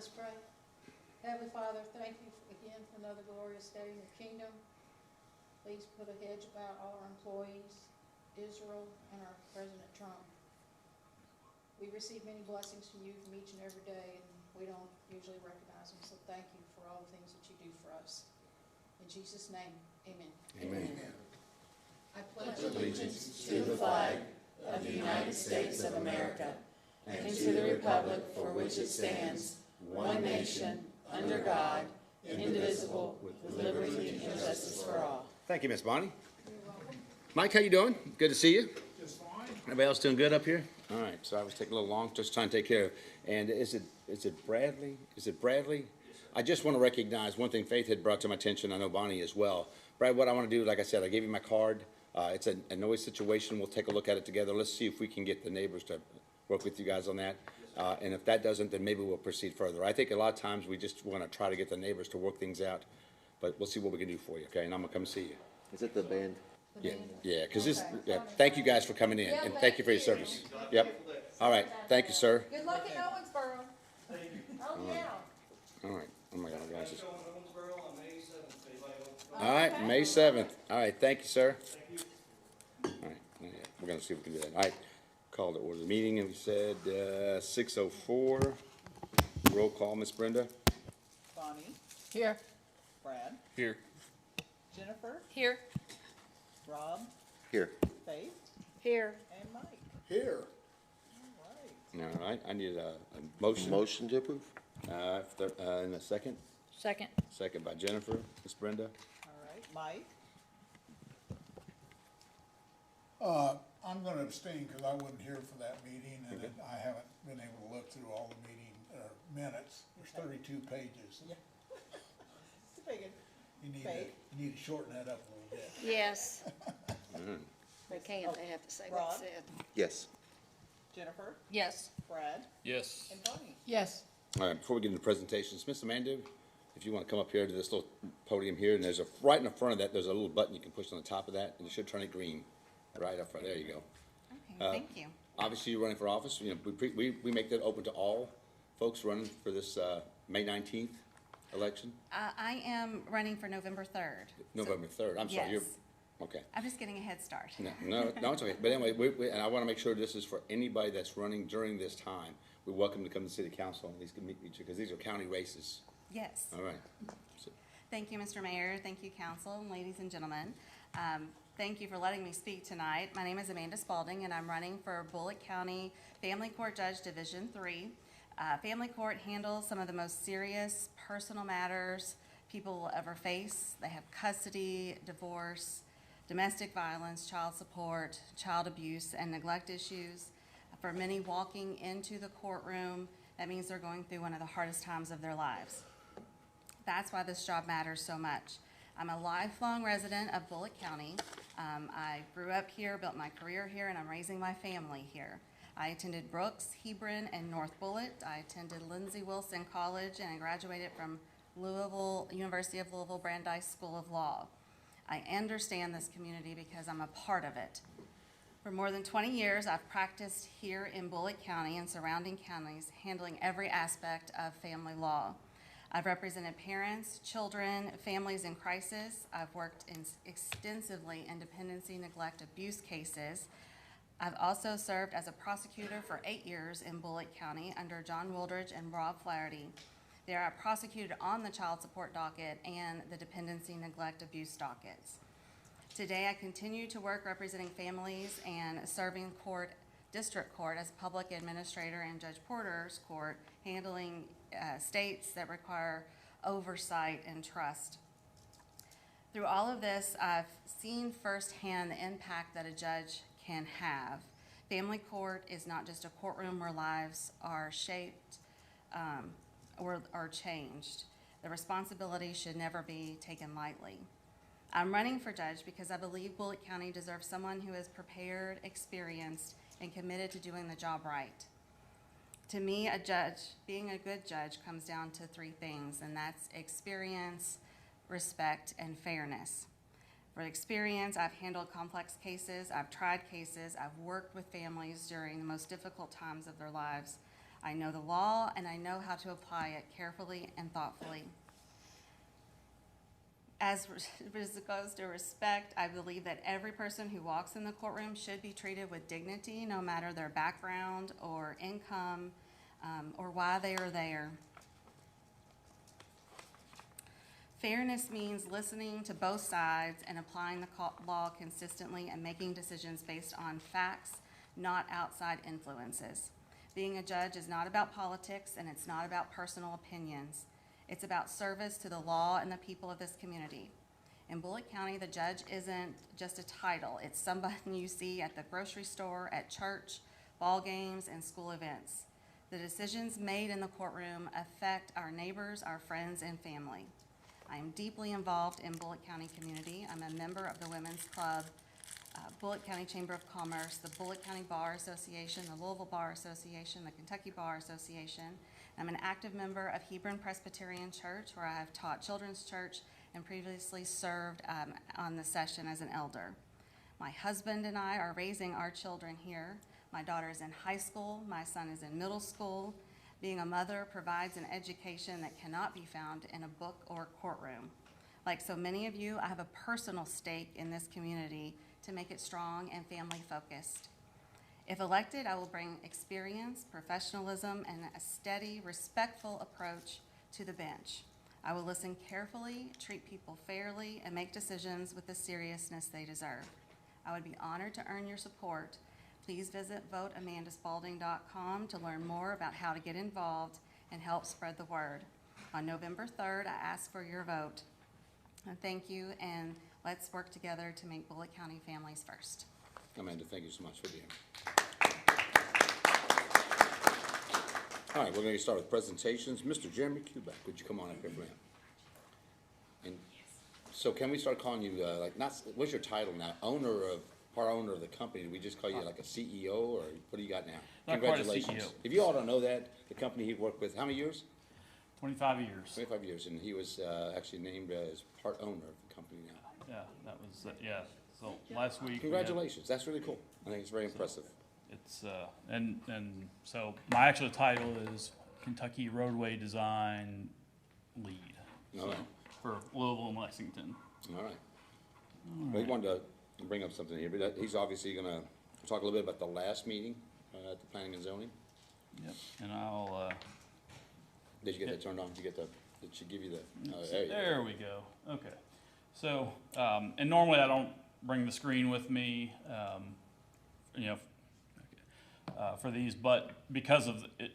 Let's pray. Heavenly Father, thank you again for another glorious day in your kingdom. Please put a hedge about all our employees, Israel, and our President Trump. We receive many blessings from you from each and every day, and we don't usually recognize them, so thank you for all the things that you do for us. In Jesus' name, amen. Amen. I pledge Allegiance to the flag of the United States of America and to the republic for which it stands, one nation, under God, indivisible, with liberty and justice for all. Thank you, Miss Bonnie. You're welcome. Mike, how you doing? Good to see you. Just fine. Everybody else doing good up here? All right, so I was taking a little long, just trying to take care of. And is it Bradley? Is it Bradley? I just want to recognize one thing Faith had brought to my attention. I know Bonnie as well. Brad, what I want to do, like I said, I gave you my card. It's a noise situation. We'll take a look at it together. Let's see if we can get the neighbors to work with you guys on that. And if that doesn't, then maybe we'll proceed further. I think a lot of times we just want to try to get the neighbors to work things out. But we'll see what we can do for you, okay? And I'm going to come see you. Is it the band? Yeah, yeah, because this, yeah, thank you guys for coming in, and thank you for your service. Yep. All right, thank you, sir. Good luck in Owensboro. Oh, yeah. All right, oh my God, glasses. Going to Owensboro on May 7th, anybody else? All right, May 7th. All right, thank you, sir. All right, yeah, we're gonna see if we can do that. All right, call to order the meeting, and we said, 6:04. Roll call, Miss Brenda. Bonnie, Here. Brad, Here. Jennifer, Here. Rob, Here. Faith, Here. and Mike. Here. All right. All right, I need a motion. Motion to approve? In a second. Second. Second by Jennifer. Miss Brenda. All right. Mike, I'm gonna abstain because I wasn't here for that meeting and I haven't been able to look through all the meeting, minutes. There's 32 pages. Yeah. it's a big one. You need to shorten that up a little bit. Yes. Mm. They can't, they have to say what Rod? it said. Yes. Jennifer, Yes. Brad, Yes. and Bonnie. Yes. All right, before we get into presentations, Miss Amanda, if you want to come up here to this little podium here, and there's right in the front of that, there's a little button you can push on the top of that, and it should turn it green. Right up front, there you go. Okay, thank you. Obviously, you're running for office, you know, we make that open to all folks running for this, May 19th election, I am running for November 3rd. November 3rd. I'm sorry, you're, Yes. okay. I'm just getting a head start. No, it's okay. But anyway, and I want to make sure this is for anybody that's running during this time. We're welcome to come to city council and at least meet each other, because these are county races. Yes. All right. So, Thank you, Mr. Mayor. Thank you, council, and ladies and gentlemen. Thank you for letting me speak tonight. My name is Amanda Spalding, and I'm running for Bullitt County Family Court Judge Division 3. Family court handles some of the most serious personal matters people will ever face. They have custody, divorce, domestic violence, child support, child abuse, and neglect issues. For many walking into the courtroom, that means they're going through one of the hardest times of their lives. That's why this job matters so much. I'm a lifelong resident of Bullitt County. I grew up here, built my career here, and I'm raising my family here. I attended Brooks, Hebron, and North Bullitt. I attended Lindsey Wilson College, and I graduated from University of Louisville Brandeis School of Law. I understand this community because I'm a part of it. For more than 20 years, I've practiced here in Bullitt County and surrounding counties, handling every aspect of family law. I've represented parents, children, families in crisis. I've worked extensively in dependency, neglect, abuse cases. I've also served as a prosecutor for 8 years in Bullitt County under John Wildridge and Rob Flaherty. There I prosecuted on the child support docket and the dependency, neglect, abuse dockets. Today I continue to work representing families and serving district court as public administrator in Judge Porter's court, handling states that require oversight and trust. Through all of this, I've seen firsthand the impact that a judge can have. Family court is not just a courtroom where lives are shaped or are changed. The responsibility should never be taken lightly. I'm running for judge because I believe Bullitt County deserves someone who is prepared, experienced, and committed to doing the job right. To me, being a good judge comes down to 3 things, and that's experience, respect, and fairness. For experience, I've handled complex cases, I've tried cases, I've worked with families during the most difficult times of their lives. I know the law, and I know how to apply it carefully and thoughtfully. As it goes to respect, I believe that every person who walks in the courtroom should be treated with dignity, no matter their background or income, or why they are there. Fairness means listening to both sides and applying the law consistently and making decisions based on facts, not outside influences. Being a judge is not about politics, and it's not about personal opinions. It's about service to the law and the people of this community. In Bullitt County, the judge isn't just a title. It's somebody you see at the grocery store, at church, ball games, and school events. The decisions made in the courtroom affect our neighbors, our friends, and family. I am deeply involved in Bullitt County community. I'm a member of the Women's Club, Bullitt County Chamber of Commerce, the Bullitt County Bar Association, the Louisville Bar Association, the Kentucky Bar Association. I'm an active member of Hebron Presbyterian Church, where I have taught children's church and previously served on the session as an elder. My husband and I are raising our children here. My daughter is in high school. My son is in middle school. Being a mother provides an education that cannot be found in a book or courtroom. Like so many of you, I have a personal stake in this community to make it strong and family focused. If elected, I will bring experience, professionalism, and a steady, respectful approach to the bench. I will listen carefully, treat people fairly, and make decisions with the seriousness they deserve. I would be honored to earn your support. Please visit voteamandaspalding.com to learn more about how to get involved and help spread the word. On November 3rd, I ask for your vote. And thank you, and let's work together to make Bullitt County families first. Amanda, thank you so much for being here. All right, we're going to start with presentations. Mr. Jeremy Kubek, would you come on up here for him? And so can we start calling you, what's your title now? Part owner of the company? Do we just call you like a CEO, or what do you got now? Not quite a Congratulations. CEO. If you all don't know that, the company he worked with, how many years? 25 years. 25 years, and he was actually named as part owner of the company now. Yeah, that was, yeah. So last week. we had- Congratulations, that's really cool. I think it's very impressive. It's, and so my actual title is Kentucky Roadway Design Lead. All right. For Louisville and Lexington. All right. Well, he wanted to bring up something here, but he's obviously gonna talk a little bit about the last meeting at the planning and zoning. Yep. And I'll, Did you get that turned on? Did you get the, did she give you the, there there you we go. Okay. So, and normally I don't bring the screen with me, for these, but because of it,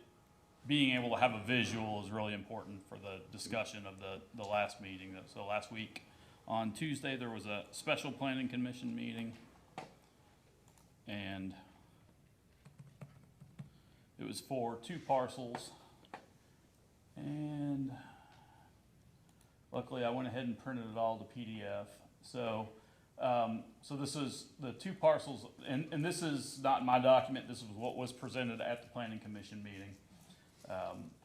being able to have a visual is really important for the discussion of the last meeting. So last week on Tuesday, there was a special planning commission meeting, and it was for 2 parcels, and luckily I went ahead and printed it all to PDF. So so this is the 2 parcels, and this is not my document, this is what was presented at the planning commission meeting.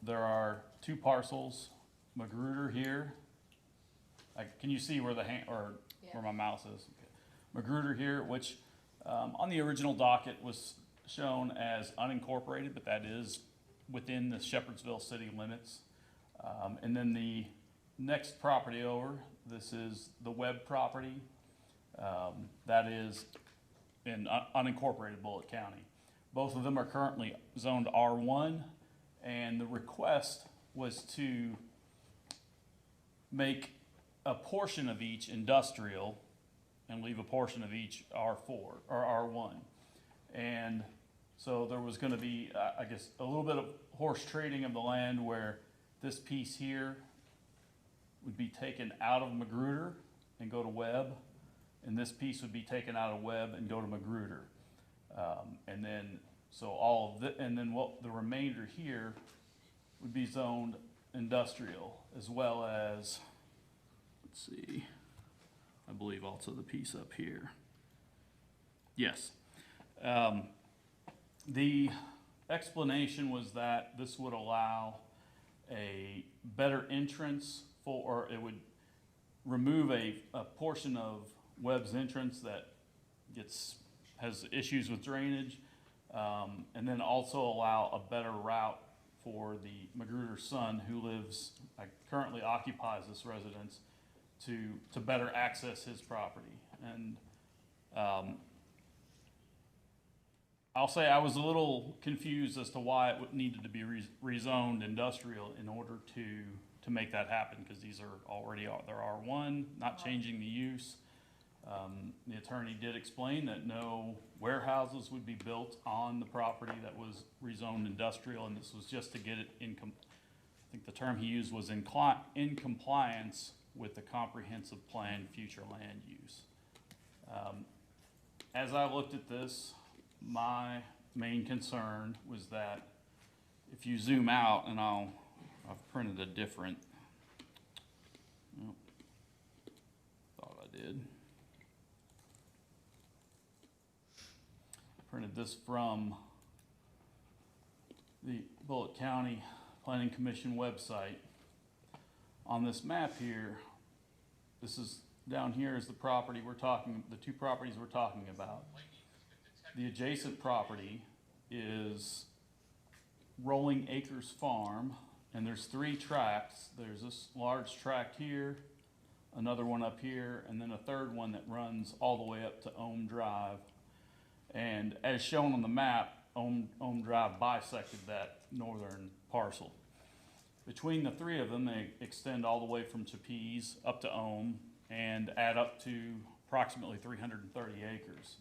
There are 2 parcels, Magruder here. Can you see where where my mouse is? Okay. Magruder here, which on the original docket was shown as unincorporated, but that is within the Shepherdsville city limits. And then the next property over, this is the Webb property. That is in unincorporated Bullitt County. Both of them are currently zoned R1, and the request was to make a portion of each industrial and leave a portion of each R4 or R1. And so there was going to be, I guess, a little bit of horse trading of the land, where this piece here would be taken out of Magruder and go to Webb, and this piece would be taken out of Webb and go to Magruder. And then, so all of the, and then what the remainder here would be zoned industrial, as well as, let's see, I believe also the piece up here. Yes. The explanation was that this would allow a better entrance or it would remove a portion of Webb's entrance that has issues with drainage, and then also allow a better route for the Magruder's son, who lives, currently occupies this residence, to better access his property. And I'll say I was a little confused as to why it needed to be rezoned industrial in order to make that happen, because these are already, they're R1, not changing the use. The attorney did explain that no warehouses would be built on the property that was rezoned industrial, and this was just to get it I think the term he used was in compliance with the comprehensive plan future land use. As I looked at this, my main concern was that if you zoom out, and I've printed a different, thought I did. Printed this from the Bullitt County Planning Commission website. On this map here, this is, down here is the property the two properties we're talking about. The adjacent property is Rolling Acres Farm, and there's 3 tracts. There's this large tract here, another one up here, and then a third one that runs all the way up to Ohm Drive. And as shown on the map, Ohm Drive bisected that northern parcel. Between the 3 of them, they extend all the way from Chappies up to Ohm and add up to approximately 330 acres.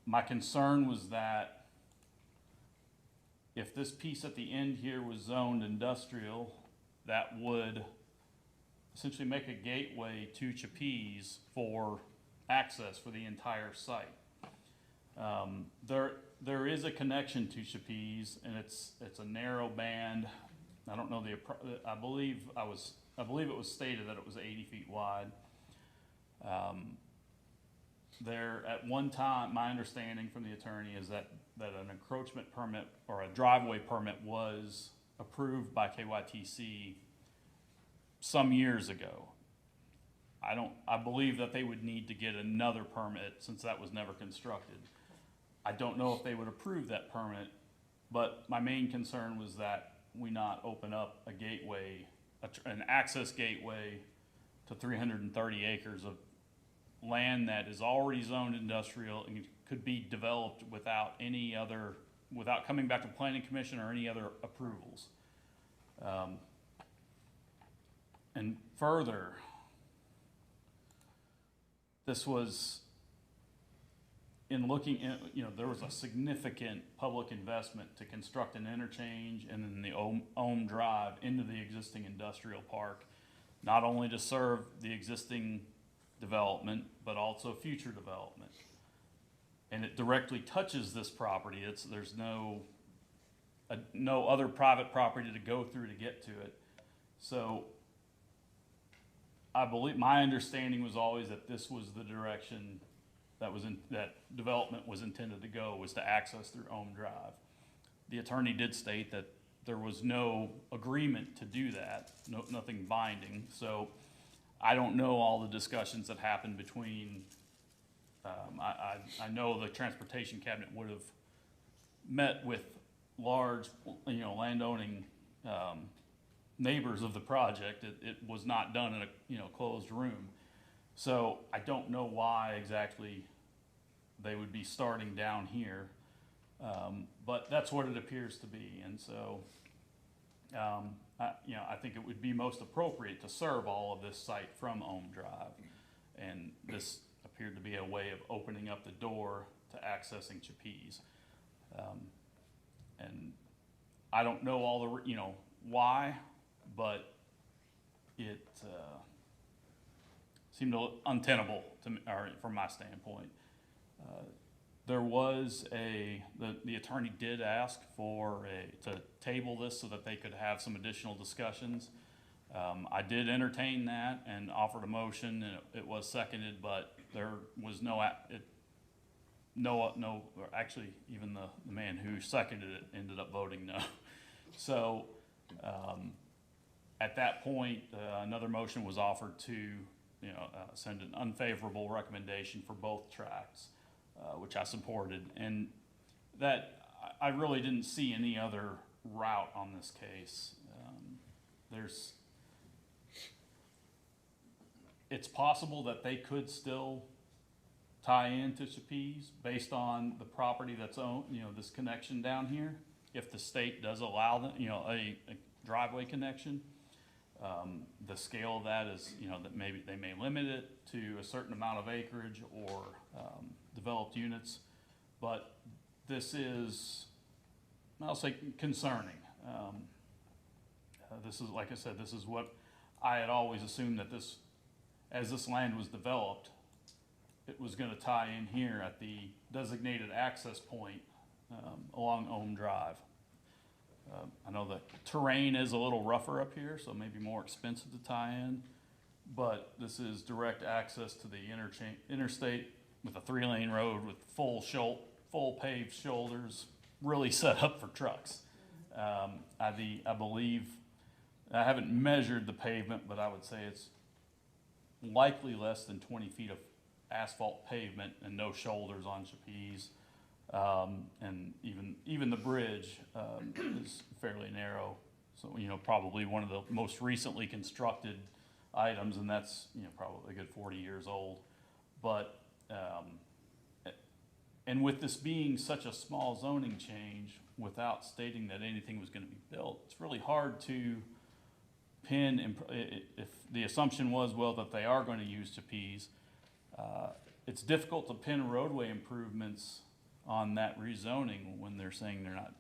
My concern was that if this piece at the end here was zoned industrial, that would essentially make a gateway to Chappies for access for the entire site. There is a connection to Chappies, and it's a narrow band. I don't know I believe it was stated that it was 80 feet wide. There, at one time, my understanding from the attorney is that an encroachment permit or a driveway permit was approved by KYTC some years ago. I believe that they would need to get another permit since that was never constructed. I don't know if they would approve that permit, but my main concern was that we not open up a gateway, an access gateway to 330 acres of land that is already zoned industrial and could be developed without coming back to planning commission or any other approvals. And further, this was in looking at, there was a significant public investment to construct an interchange and then the Ohm Drive into the existing industrial park, not only to serve the existing development, but also future development. And it directly touches this property. There's no other private property to go through to get to it. So I believe, my understanding was always that this was the direction that development was intended to go, was to access through Ohm Drive. The attorney did state that there was no agreement to do that, nothing binding. So I don't know all the discussions that happened between, I know the transportation cabinet would have met with large, landowning neighbors of the project. It was not done in a closed room. So I don't know why exactly they would be starting down here, but that's what it appears to be. And so, I think it would be most appropriate to serve all of this site from Ohm Drive. And this appeared to be a way of opening up the door to accessing Chappies. And I don't know all the, why, but it seemed untenable to me, or from my standpoint. There was the attorney did ask to table this so that they could have some additional discussions. I did entertain that and offered a motion, and it was seconded, but there was actually even the man who seconded it ended up voting no. So at that point, another motion was offered to send an unfavorable recommendation for both tracts, which I supported. And that I really didn't see any other route on this case. It's possible that they could still tie into Chappies based on the property that's owned, this connection down here. If the state does allow them, a driveway connection, the scale of that is, that maybe they may limit it to a certain amount of acreage or developed units. But this is, I'll say, concerning. This is, like I said, this is what I had always assumed, that as this land was developed, it was gonna tie in here at the designated access point along Ohm Drive. I know the terrain is a little rougher up here, so it may be more expensive to tie in, but this is direct access to the interstate with a 3-lane road with full paved shoulders, really set up for trucks. I believe, I haven't measured the pavement, but I would say it's likely less than 20 feet of asphalt pavement and no shoulders on Chappies. And even the bridge is fairly narrow. So, probably one of the most recently constructed items, and that's, probably a good 40 years old. But, and with this being such a small zoning change, without stating that anything was gonna be built, it's really hard to pin, if the assumption was, well, that they are gonna use Chappies, it's difficult to pin roadway improvements on that rezoning when they're saying they're not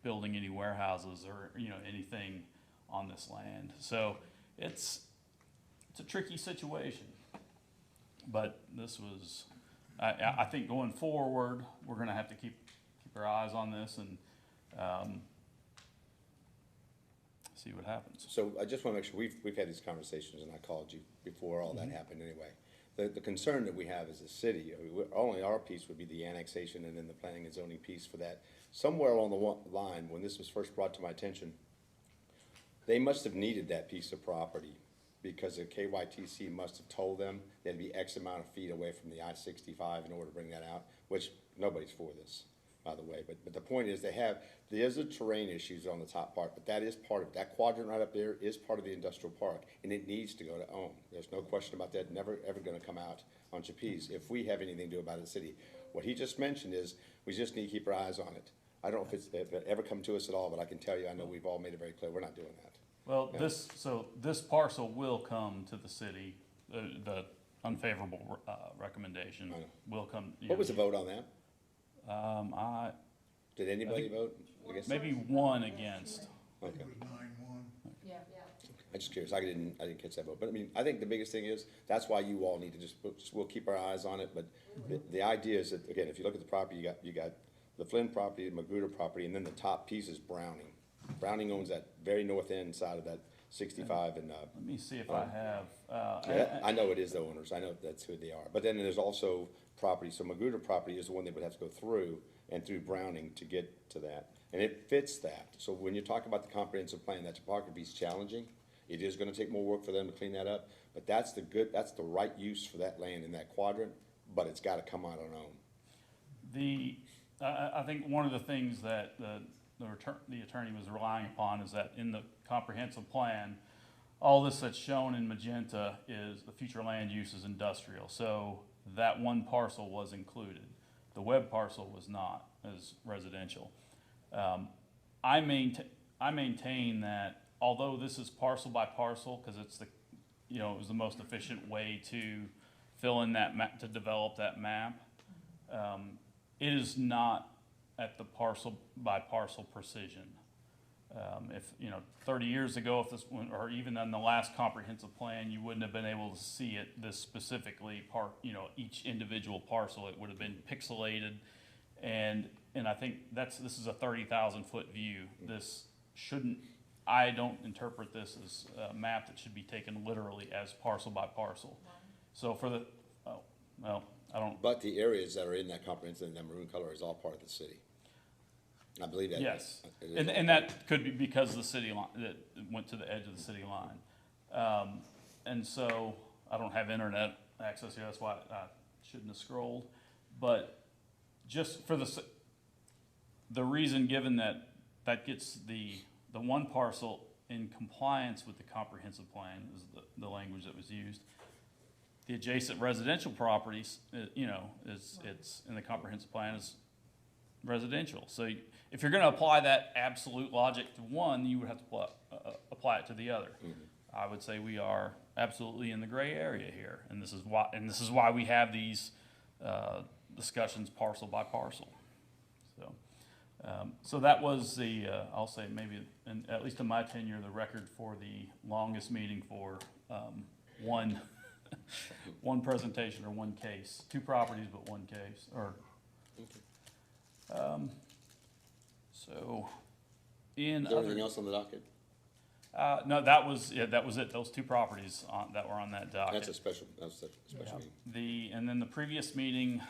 building any warehouses or, anything on this land. So it's a tricky situation. But this was, I think going forward, we're gonna have to keep our eyes on this and, see what happens. So I just wanna make sure, we've had these conversations, and I called you before all that happened anyway. The concern that we have as a city, only our piece would be the annexation and then the planning and zoning piece for that. Somewhere along the line, when this was first brought to my attention, they must have needed that piece of property because the KYTC must have told them they had to be X amount of feet away from the I-65 in order to bring that out, which nobody's for this, by the way. But the point is, there's a terrain issues on the top part, but that is part of, that quadrant right up there is part of the industrial park, and it needs to go to Ohm. There's no question about that, never, ever gonna come out on Chappies if we have anything to do about it in the city. What he just mentioned is, we just need to keep our eyes on it. I don't know if it ever come to us at all, but I can tell you, I know we've all made it very clear, we're not doing that. Well, this parcel will come to the city, the unfavorable, recommendation I know. will come. What was the vote on that? I, Did anybody vote? I guess. maybe one against. Okay. It was 9-1. Yeah. I'm just curious, I didn't catch that vote, but I mean, I think the biggest thing is, that's why you all need to we'll keep our eyes on it, but the idea is that, again, if you look at the property, you got the Flynn property, the Magruder property, and then the top piece is Browning. Browning owns that very north end side of that 65 and, Let me see if I have, yeah, I know it is the owners, I know that's who they are, but then there's also property, so Magruder property is the one they would have to go through, and through Browning to get to that, and it fits that. So when you talk about the comprehensive plan, that topography is challenging, it is gonna take more work for them to clean that up, but that's the right use for that land in that quadrant, but it's gotta come out on Ohm. I think one of the things that the attorney was relying upon is that in the comprehensive plan, all this that's shown in magenta is the future land use is industrial. So that one parcel was included. The Webb parcel was not, as residential. I maintain that although this is parcel by parcel, because it's it was the most efficient way to fill in that map, to develop that map, it is not at the parcel by parcel precision. If 30 years ago, if this one, or even in the last comprehensive plan, you wouldn't have been able to see it this specifically each individual parcel. It would have been pixelated, and I think this is a 30,000 foot view. I don't interpret this as a map that should be taken literally as parcel by parcel. So I don't. But the areas that are in that comprehensive, that maroon color is all part of the city. I believe that. Yes, It is and all- that could be because the city line, that went to the edge of the city line. And so, I don't have internet access here, that's why I shouldn't have scrolled. But just for the reason given that that gets the one parcel in compliance with the comprehensive plan is the language that was used. The adjacent residential properties, it's in the comprehensive plan is residential. So if you're gonna apply that absolute logic to one, you would have to apply it to the other. I would say we are absolutely in the gray area here, and this is why we have these discussions parcel by parcel. So that was the, I'll say maybe, at least in my tenure, the record for the longest meeting for one presentation or one case. 2 properties, but 1 case, or, so, in Is there other. anything else on the docket? No, that was it, those 2 properties that were on that docket. That's a special meeting. And then the previous meeting,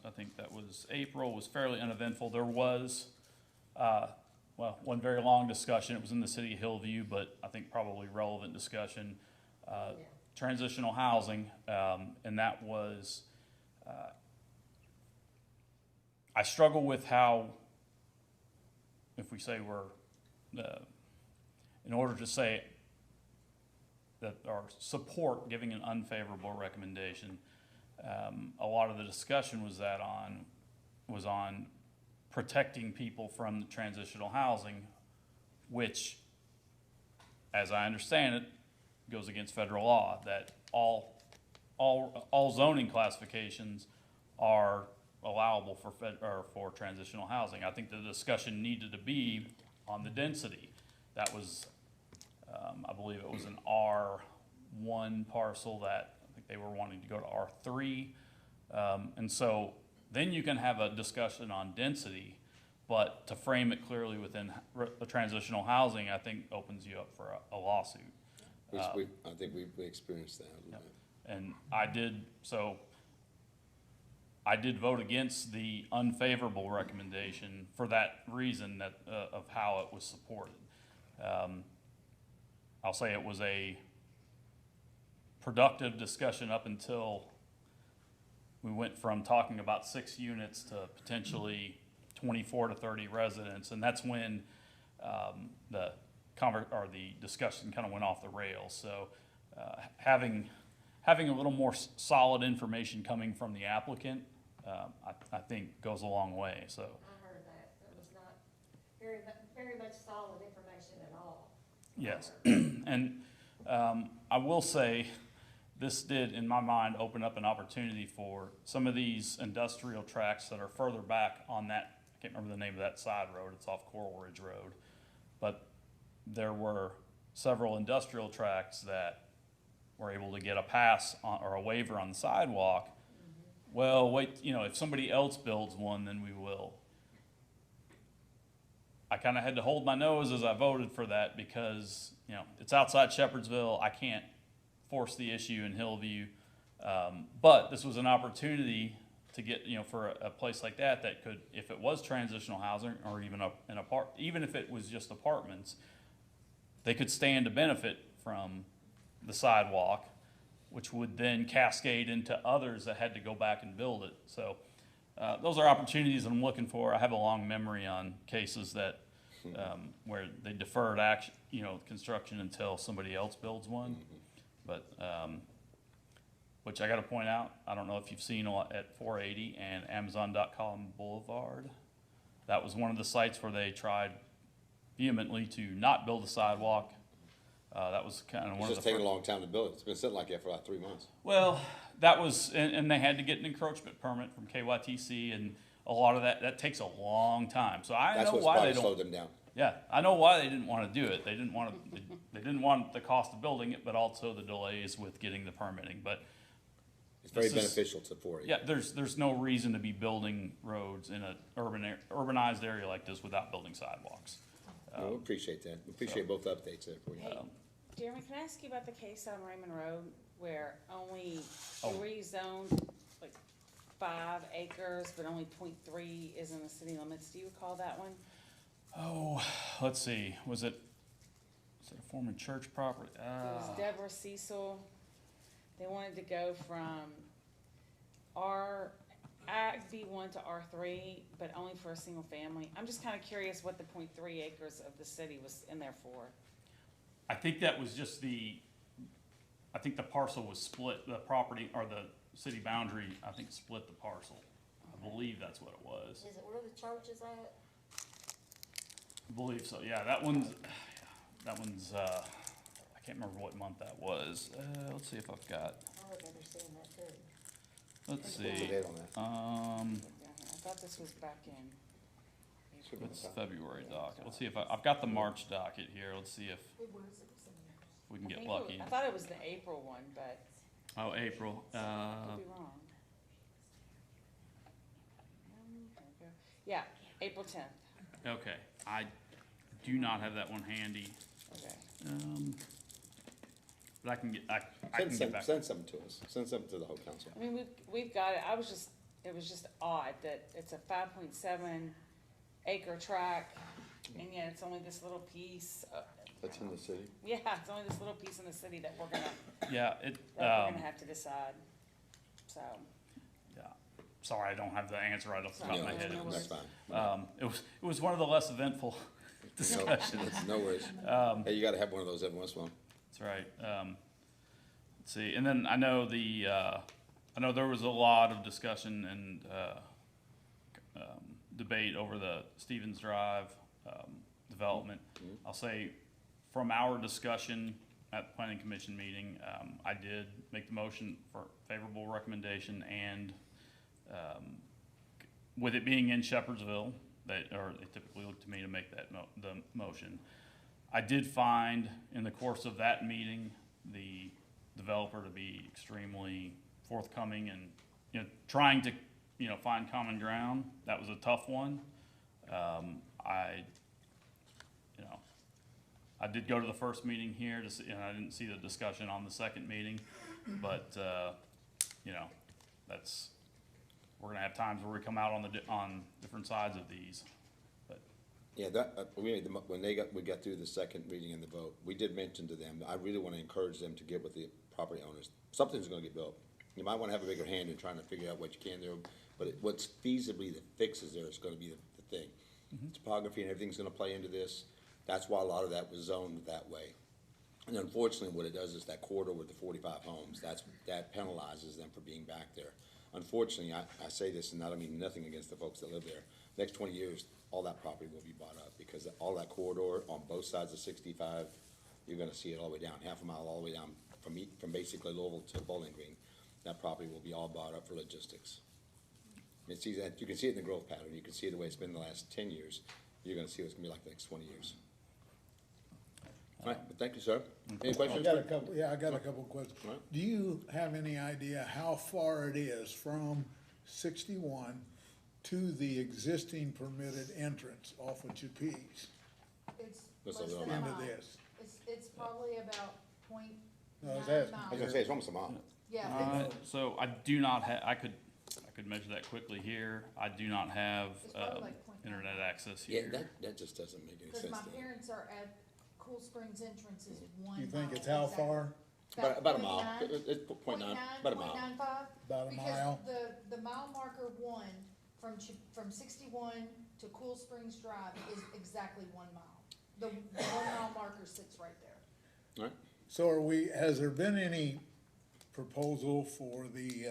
I think that was April, was fairly uneventful. There was, one very long discussion. It was in the city of Hillview, but I think probably relevant discussion. Transitional housing, and that was, I struggle with how, if we say in order to say that, or support giving an unfavorable recommendation, a lot of the discussion was on protecting people from the transitional housing, which, as I understand it, goes against federal law, that all zoning classifications are allowable for transitional housing. I think the discussion needed to be on the density. That was, I believe it was an R1 parcel that I think they were wanting to go to R3. And so then you can have a discussion on density, but to frame it clearly within the transitional housing, I think opens you up for a lawsuit. Which I think we experienced that a little bit. And I did vote against the unfavorable recommendation for that reason, that of how it was supported. I'll say it was a productive discussion up until we went from talking about 6 units to potentially 24 to 30 residents, and that's when the discussion kind of went off the rails. So having a little more solid information coming from the applicant, I think goes a long way. So I heard that. It was not very much solid information at all. yes, and I will say this did, in my mind, open up an opportunity for some of these industrial tracts that are further back on that. I can't remember the name of that side road. It's off Coral Ridge Road, but there were several industrial tracts that were able to get a pass or a waiver on the sidewalk. Well, wait, if somebody else builds one, then we will. I kind of had to hold my nose as I voted for that because, it's outside Shepherdsville. I can't force the issue in Hillview. But this was an opportunity to get, for a place like that could, if it was transitional housing or even even if it was just apartments, they could stand to benefit from the sidewalk, which would then cascade into others that had to go back and build it. So those are opportunities that I'm looking for. I have a long memory on cases that where they deferred action, construction until somebody else builds one. But which I got to point out, I don't know if you've seen at 480 and Amazon.com Boulevard. That was one of the sites where they tried vehemently to not build a sidewalk. That was kind of one of the. It's just taking a long time to build it. It's been sitting like that for about 3 months. Well, that was, and they had to get an encroachment permit from KYTC, and a lot of that takes a long time. So I That's know what's why probably they don't. slowed them down. Yeah, I know why they didn't want to do it. They didn't want the cost of building it, but also the delays with getting the permitting. But It's very this is- beneficial to 480. yeah, there's no reason to be building roads in a urbanized area like this without building sidewalks. Well, we appreciate that. We appreciate both updates there for you. Hey, Jeremy, can I ask you about the case on Raymond Road where only Oh. they rezoned like 5 acres, but only 0.3 is in the city limits? Do you recall that one? Oh, let's see. Was it a former church property? It was Deborah Cecil. They wanted to go from Ag B1 to R3, but only for a single family. I'm just kinda curious what the 0.3 acres of the city was in there for. I think that was just I think the parcel was split, the property, or the city boundary, I think split the parcel. I believe that's what it was. Is it where the church is at? I believe so, yeah, that one's, I can't remember what month that was. Let's see if I've got, I would understand that too. let's What's the see, date on that? I thought this was back in. April. it's February docket. Let's see if I've got the March docket here, let's see if we can I get think lucky. I thought it was the April one, but Oh, April, I could be wrong. Yeah, April 10th. okay, I do not have that one handy. Okay. But I can get back. Send something to us, send something to the whole council. I mean, we've got it. It was just odd that it's a 5.7 acre tract, and yet it's only this little piece. That's in the city? Yeah, it's only this little piece in the city that we're Yeah, gonna have to decide. So, yeah, sorry, I don't have the answer right off the top of my head. no It was, That's fine. it was one of the less eventful discussions. No worries. Hey, you gotta have one of those every once in a while. That's right. Let's see, and then I know I know there was a lot of discussion and, debate over the Stevens Drive, development. I'll say, from our discussion at the planning commission meeting, I did make the motion for favorable recommendation, and, with it being in Shepherdsville, they typically look to me to make that the motion. I did find in the course of that meeting, the developer to be extremely forthcoming and, trying to, find common ground. That was a tough one. I did go to the first meeting here to see, and I didn't see the discussion on the second meeting, but, we're gonna have times where we come out on different sides of these, but. Yeah, when we got through the second reading and the vote, we did mention to them, I really wanna encourage them to get with the property owners. Something's gonna get built. You might wanna have a bigger hand in trying to figure out what you can do, but what's feasibly the fixes there is gonna be the thing. Topography and everything's gonna play into this. That's why a lot of that was zoned that way. And unfortunately, what it does is that corridor with the 45 homes, that penalizes them for being back there. Unfortunately, I say this, and I don't mean nothing against the folks that live there. Next 20 years, all that property will be bought up, because all that corridor on both sides of 65, you're gonna see it all the way down, half a mile all the way down from basically Louisville to Bowling Green. That property will be all bought up for logistics. You can see it in the growth pattern. You can see it the way it's been the last 10 years. You're gonna see what it's gonna be like the next 20 years. All right, but thank you, sir. Any I questions? got a couple of questions. Right. Do you have any idea how far it is from 61 to the existing permitted entrance off of Chappies It's That's less a than little- a into mile. this? It's probably about .9 No, I was asking. I was miles. gonna say, it's almost a mile. Yeah, So I do not have, I could measure that quickly here. I do not have, It's probably like 0.9. internet access Yeah, here. that just doesn't make any because sense my to me. parents are at Cool Springs entrance is 1 mile. You think it's how exactly. far? About a mile. 0.9, It's 0.9, about a mile. 0.95. About a mile? Because the mile marker 1 from 61 to Cool Springs Drive is exactly 1 mile. The 1 mile marker sits right there. All right? So has there been any proposal for the,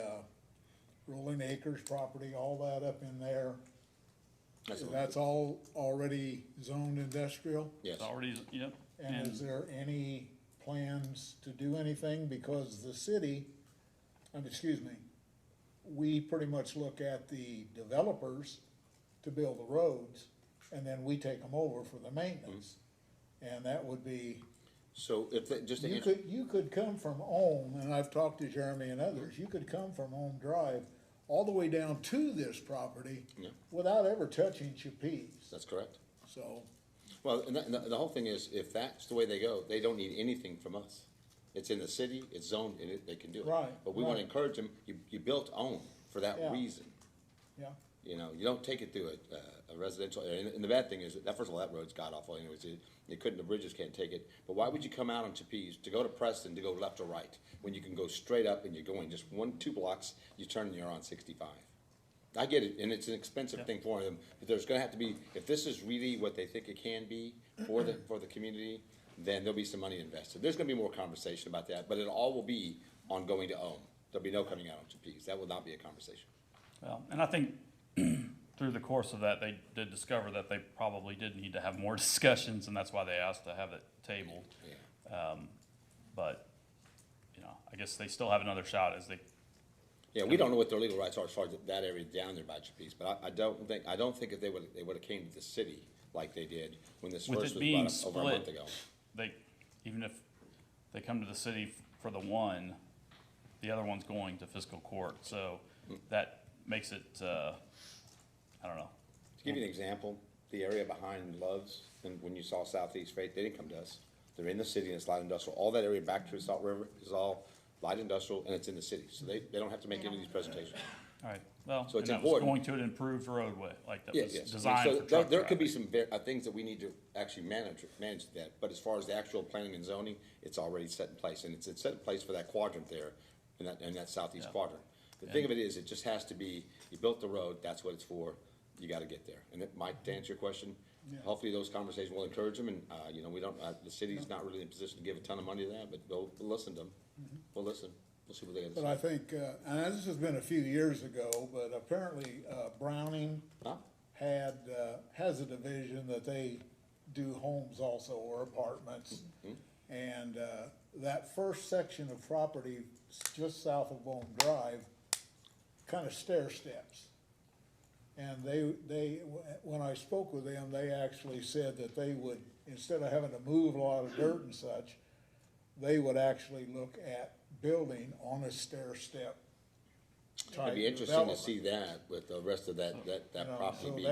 Rolling Acres property, all that up in there? That's all already zoned industrial? Yes. It's already, yep. And is there any plans to do anything? Because the city, we pretty much look at the developers to build the roads, and then we take them over for the maintenance. And that would be, So if, just to answer, you could come from Ohm, and I've talked to Jeremy and others, you could come from Ohm Drive all the way down to this property Yeah. without ever touching Chappies, that's correct. so. Well, and the whole thing is, if that's the way they go, they don't need anything from us. It's in the city, it's zoned, and they can do it. Right, But we wanna right. encourage them, you built OWN for that Yeah. reason. Yeah, You know, you don't take it through a residential, and the bad thing is, that first of all, that road's god awful anyways, the bridges can't take it. But why would you come out on Chappies to go to Preston, to go left or right, when you can go straight up and you're going just 2 blocks, you turn and you're on 65? I get it, and it's an expensive thing for them, but there's gonna have to be, if this is really what they think it can be for the community, then there'll be some money invested. There's gonna be more conversation about that, but it all will be on going to own. There'll be no coming out on Chappies. That will not be a conversation. Well, and I think through the course of that, they did discover that they probably did need to have more discussions, and that's why they asked to have it tabled. Yeah. But, you know, I guess they still have another shot as they, Yeah, we don't know what their legal rights are as far as that area down there by Chappies, but I don't think if they would've came to the city like they did when this with first it was being brought up over a month split, ago. they, even if they come to the city for the one, the other one's going to fiscal court, so that makes it, I don't know. To give you an example, the area behind Love's, and when you saw Southeast Freight, they didn't come to us. They're in the city and it's light industrial. All that area back to the Salt River is all light industrial and it's in the city. So they don't have to make any of these presentations. All right, well, So and it's that was important. going to an improved roadway, like that Yeah, was yes. designed So for there- truck there could be traffic. some things that we need to actually manage that. But as far as the actual planning and zoning, it's already set in place. And it's set in place for that quadrant there, in that southeast Yeah. quadrant. The thing of it is, it just has to be, you built the road, that's what it's for, you gotta get there. And it might, to answer your question, hopefully those conversations will encourage them, and, you know, we don't, the city's not really in a position to give a ton of money to that, but we'll listen to them. We'll listen, we'll see what they have to But I say. think, and this has been a few years ago, but apparently, Browning Huh? has a division that they do homes also, or apartments. And, that first section of property just south of Bone Drive, kind of stair steps. And when I spoke with them, they actually said that they would, instead of having to move a lot of dirt and such, they would actually look at building on a stair step type It'd be interesting to development. see that with the rest of that You know, property so being.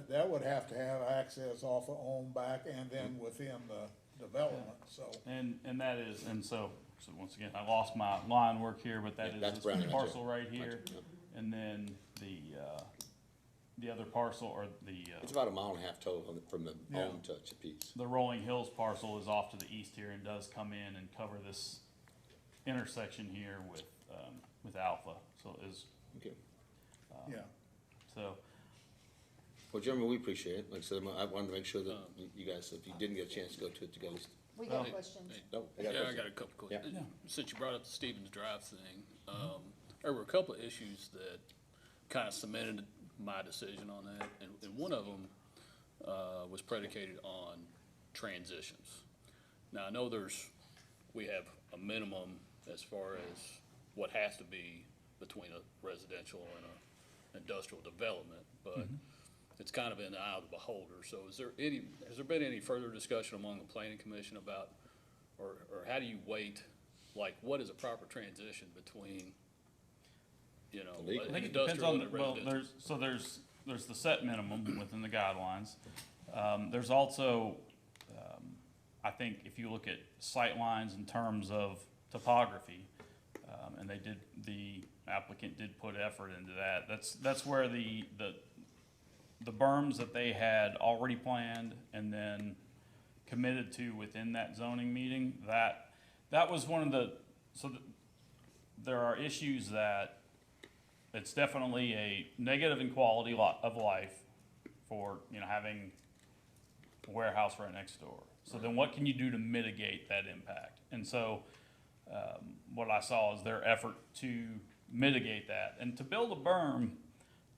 that would have to have access off of Ohm back and then within the development, so. And that is, and so once again, I lost my line work here, but that Yeah, is that's this Browning, parcel right here. Gotcha, yep. And then the other parcel, or It's about a mile and a half total from the Yeah. home to Chappies. the Rolling Hills parcel is off to the east here and does come in and cover this intersection here with Alpha, so is, Okay. Yeah, so, Well, Jeremy, we appreciate it. Like I said, I wanted to make sure that you guys, if you didn't get a chance to go to it, to go. We Well, got questions. No, Yeah, I got a couple questions. Yeah. Since you brought up the Stevens Drive thing, there were a couple of issues that kind of cemented my decision on that, and one of them was predicated on transitions. Now, I know we have a minimum as far as what has to be between a residential and a industrial development, but it's kind of in the eye of the beholder. So has there been any further discussion among the planning commission about, or how do you weight, like, what is a proper transition between, you know, Legal. I an think it depends industrial on, and a well, residential? there's the set minimum within the guidelines. There's also, I think if you look at sight lines in terms of topography, and the applicant did put effort into that, that's where the berms that they had already planned and then committed to within that zoning meeting, that was one of there are issues that it's definitely a negative in quality of life for, you know, having a warehouse right next door. So then what can you do to mitigate that impact? And so, what I saw is their effort to mitigate that. And to build a berm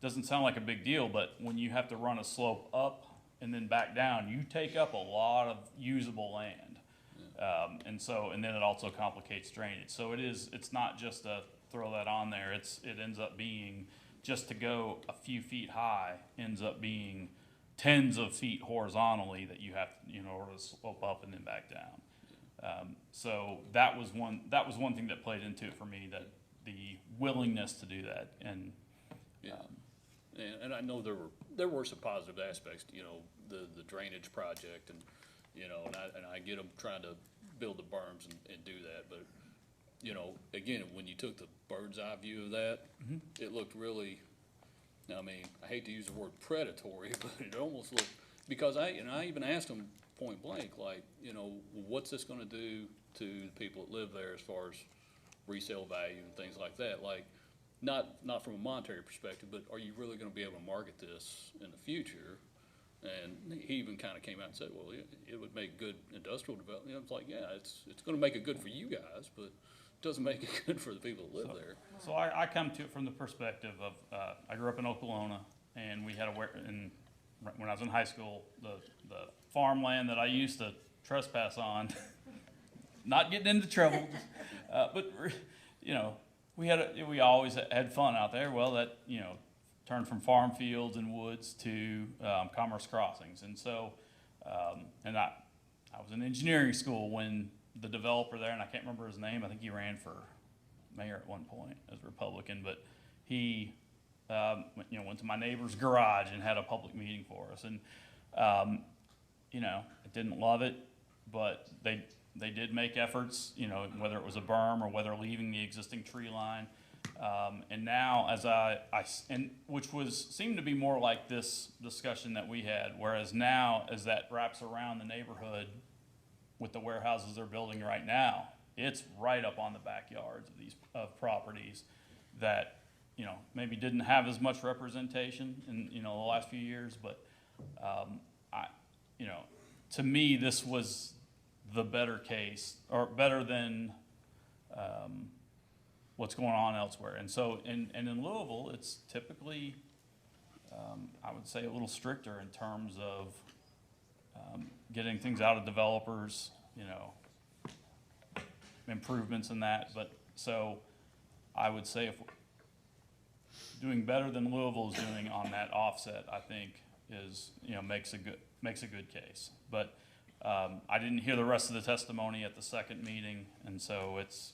doesn't sound like a big deal, but when you have to run a slope up and then back down, you take up a lot of usable land. And then it also complicates drainage. So it's not just a throw that on there. It ends up being, just to go a few feet high, ends up being tens of feet horizontally that you have, you know, to slope up and then back down. So that was one thing that played into it for me, that the willingness to do that. And Yeah, and I know there were some positive aspects, you know, the drainage project, and, you know, and I get them trying to build the berms and do that, but, you know, again, when you took the bird's eye view of that, it looked really, I mean, I hate to use the word predatory, but it almost looked, because I even asked them point blank, like, you know, what's this gonna do to the people that live there as far as resale value and things like that? Like, not from a monetary perspective, but are you really gonna be able to market this in the future? And he even kinda came out and said, well, it would make good industrial development. It's like, yeah, it's gonna make it good for you guys, but it doesn't make it good for the people that live there. So I come to it from the perspective of, I grew up in Oklahoma, and we had when I was in high school, the farmland that I used to trespass on, not getting into trouble, but, you know, we always had fun out there. Well, that, you know, turned from farm fields and woods to commerce crossings. And so, and I was in engineering school when the developer there, and I can't remember his name, I think he ran for mayor at one point as a Republican, but he, went to my neighbor's garage and had a public meeting for us. And, I didn't love it, but they did make efforts, whether it was a berm or whether leaving the existing tree line. And now which seemed to be more like this discussion that we had, whereas now as that wraps around the neighborhood with the warehouses they're building right now, it's right up on the backyards of properties that, maybe didn't have as much representation in, the last few years, but, to me, this was the better case, or better than, what's going on elsewhere. And so, and in Louisville, it's typically, I would say a little stricter in terms of, getting things out of developers, improvements in that. But, so, I would say if doing better than Louisville is doing on that offset, I think is, makes a good case. But, I didn't hear the rest of the testimony at the second meeting, and so it's,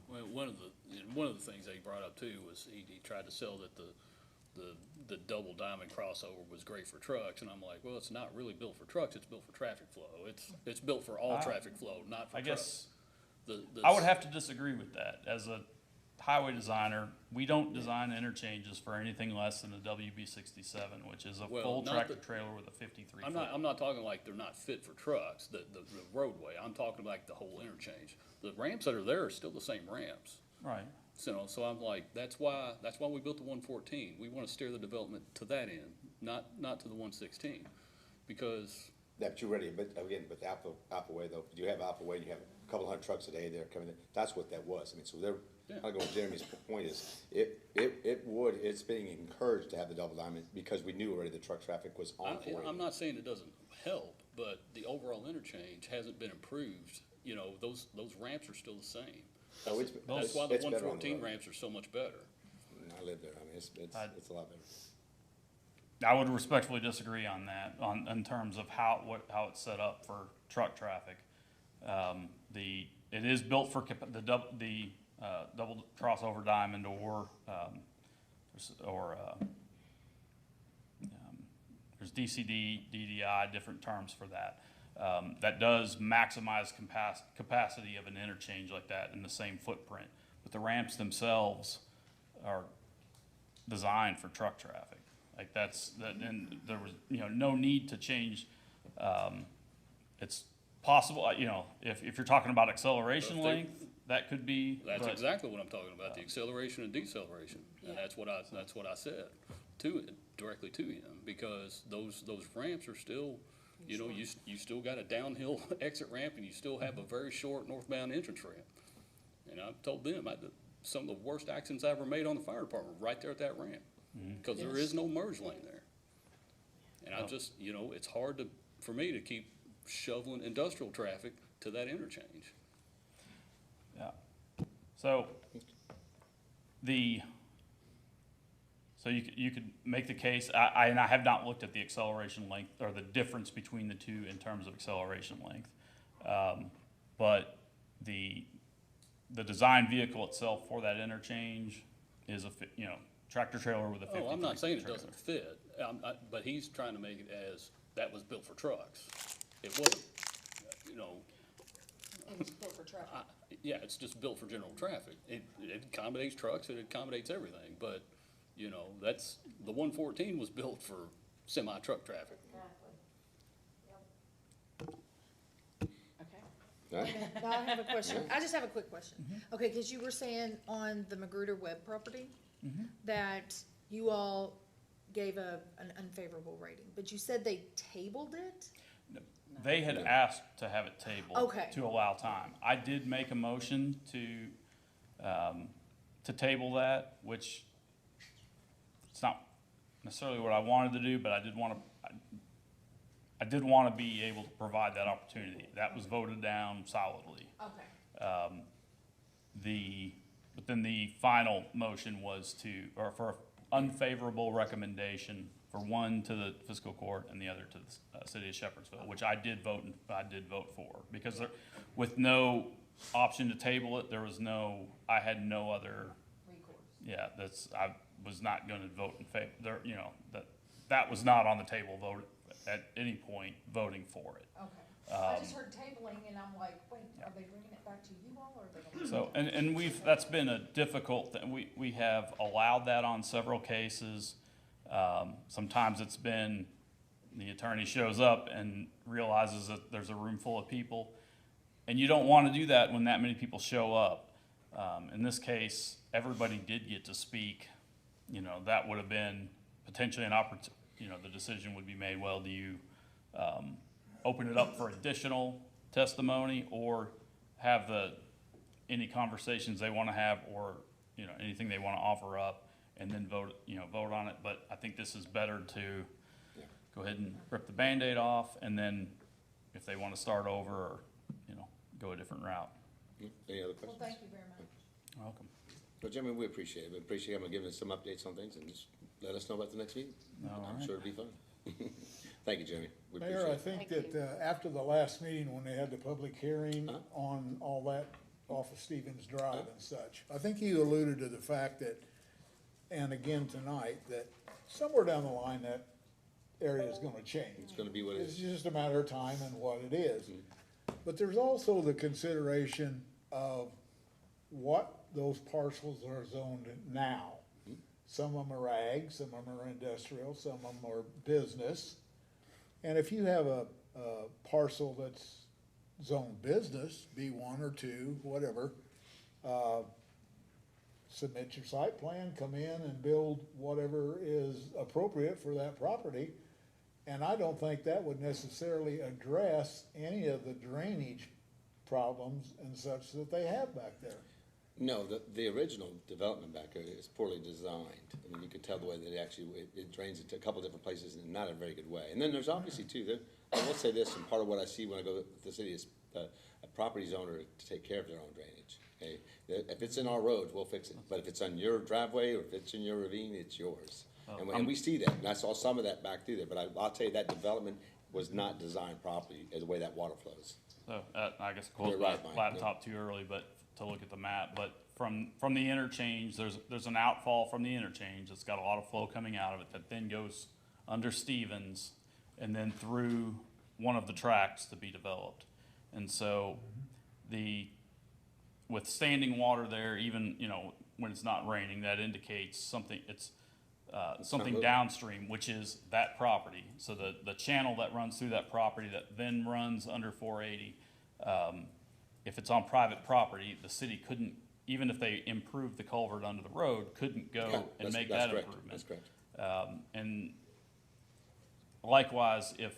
Well, one of the things that he brought up too was he tried to sell that the double diamond crossover was great for trucks, and I'm like, well, it's not really built for trucks, it's built for traffic flow. It's built for all traffic flow, not for I trucks. guess, I would have to disagree with that. As a highway designer, we don't design interchanges for anything less than a WB 67, which is a Well, full not tractor the- trailer with a 53 I'm foot. not talking like they're not fit for trucks, the roadway. I'm talking like the whole interchange. The ramps that are there are still the same ramps. Right. So I'm like, that's why we built the 114. We want to steer the development to that end, not to the 116, because Yeah, but you're ready, but again, with Apple Way though, you have Apple Way, you have a couple hundred trucks a day there coming in, that's what that was. I mean, so they're, Yeah. I go with Jeremy's point is, it's being encouraged to have the double diamond because we knew already the truck traffic was on for it. I'm not saying it doesn't help, but the overall interchange hasn't been improved. Those ramps are still the same. Oh, That's why the it's better on the 114 road. ramps are so much better. I live there, I mean, it's a lot better. I would respectfully disagree on that, in terms of how it's set up for truck traffic. It is built for the double crossover diamond there's DCD, DDI, different terms for that. That does maximize capacity of an interchange like that in the same footprint. But the ramps themselves are designed for truck traffic. Like and there was, no need to change. It's possible, if you're talking about acceleration If they- length, that could be. That's but- exactly what I'm talking about, the acceleration and deceleration. And that's what I said directly to him, because those ramps are still, you still got a downhill exit ramp, and you still have a very short northbound entrance ramp. And I've told them, some of the worst accidents I ever made on the fire department, right there at that ramp. Because there is no merge lane there. And I just, it's hard for me to keep shoveling industrial traffic to that interchange. Yeah. So you could make the case, and I have not looked at the acceleration length or the difference between the two in terms of acceleration length. But the design vehicle itself for that interchange is tractor trailer with a 53 Oh, I'm not saying it trailer. doesn't fit, but he's trying to make it as, that was built for trucks. It wasn't, It was built for traffic. yeah, it's just built for general traffic. It accommodates trucks, it accommodates everything, but, the 114 was built for semi-truck traffic. Exactly. Okay. All right? No, I have a question. I just have a quick question. Okay, because you were saying on the Magruder Webb property that you all gave an unfavorable rating, but you said they tabled it? They had asked to have it tabled. Okay. To allow time. I did make a motion to table that, which it's not necessarily what I wanted to do, but I did want to be able to provide that opportunity. That was voted down solidly. Okay. But then the final motion was for unfavorable recommendation for one to the fiscal court and the other to the city of Shepherdsville, which I did vote for, because with no option to table it, I had no other. Recourse. Yeah, I was not gonna vote in favor, that was not on the table at any point voting for it. Okay. I just heard tabling and I'm like, wait, are they bringing it back to you all or are they gonna? So, and that's been a difficult thing. We have allowed that on several cases. Sometimes it's been, the attorney shows up and realizes that there's a room full of people. And you don't want to do that when that many people show up. In this case, everybody did get to speak. That would have been potentially an opportunity, the decision would be made, well, do you open it up for additional testimony or have any conversations they want to have or, anything they want to offer up and then vote on it. But I think this is better to go ahead and rip the Band-Aid off, and then if they want to start over or, go a different route. Any other Well, questions? thank you very much. Welcome. Well, Jimmy, we appreciate it. We appreciate him giving us some updates on things and just let us know about the next meeting. All I'm right. sure it'll be fun. Thank you, Jimmy. We Mayor, appreciate I it. think that, after the last meeting, when they had the public hearing Uh-huh. on all that off of Stevens Drive and such, I think you alluded to the fact that, and again tonight, that somewhere down the line, that area is gonna change. It's gonna be what it It's is. just a matter of time and what it is. But there's also the consideration of what those parcels are zoned now. Some of them are ag, some of them are industrial, some of them are business. And if you have a parcel that's zoned business, B1 or 2, whatever, submit your site plan, come in and build whatever is appropriate for that property. And I don't think that would necessarily address any of the drainage problems and such that they have back there. No, the original development back there is poorly designed. I mean, you can tell the way that it drains into a couple different places in not a very good way. And then there's obviously too, I will say this, and part of what I see when I go to the city is a property's owner to take care of their own drainage. Okay? If it's in our roads, we'll fix it. But if it's on your driveway or if it's in your ravine, it's yours. And we see that, and I saw some of that back through there, but I'll tell you, that development was not designed properly as the way that water flows. So, I guess close You're right, Mike, laptop too early, but to look at the map, but from the interchange, there's an outfall from the interchange that's got a lot of flow coming out of it that then goes under Stevens and then through one of the tracks to be developed. And so with standing water there, even, when it's not raining, that indicates something, something moving. downstream, which is that property. So the channel that runs through that property that then runs under 480, if it's on private property, the city couldn't, even if they improved the culvert under the road, couldn't go and make that improvement. That's correct. And likewise, if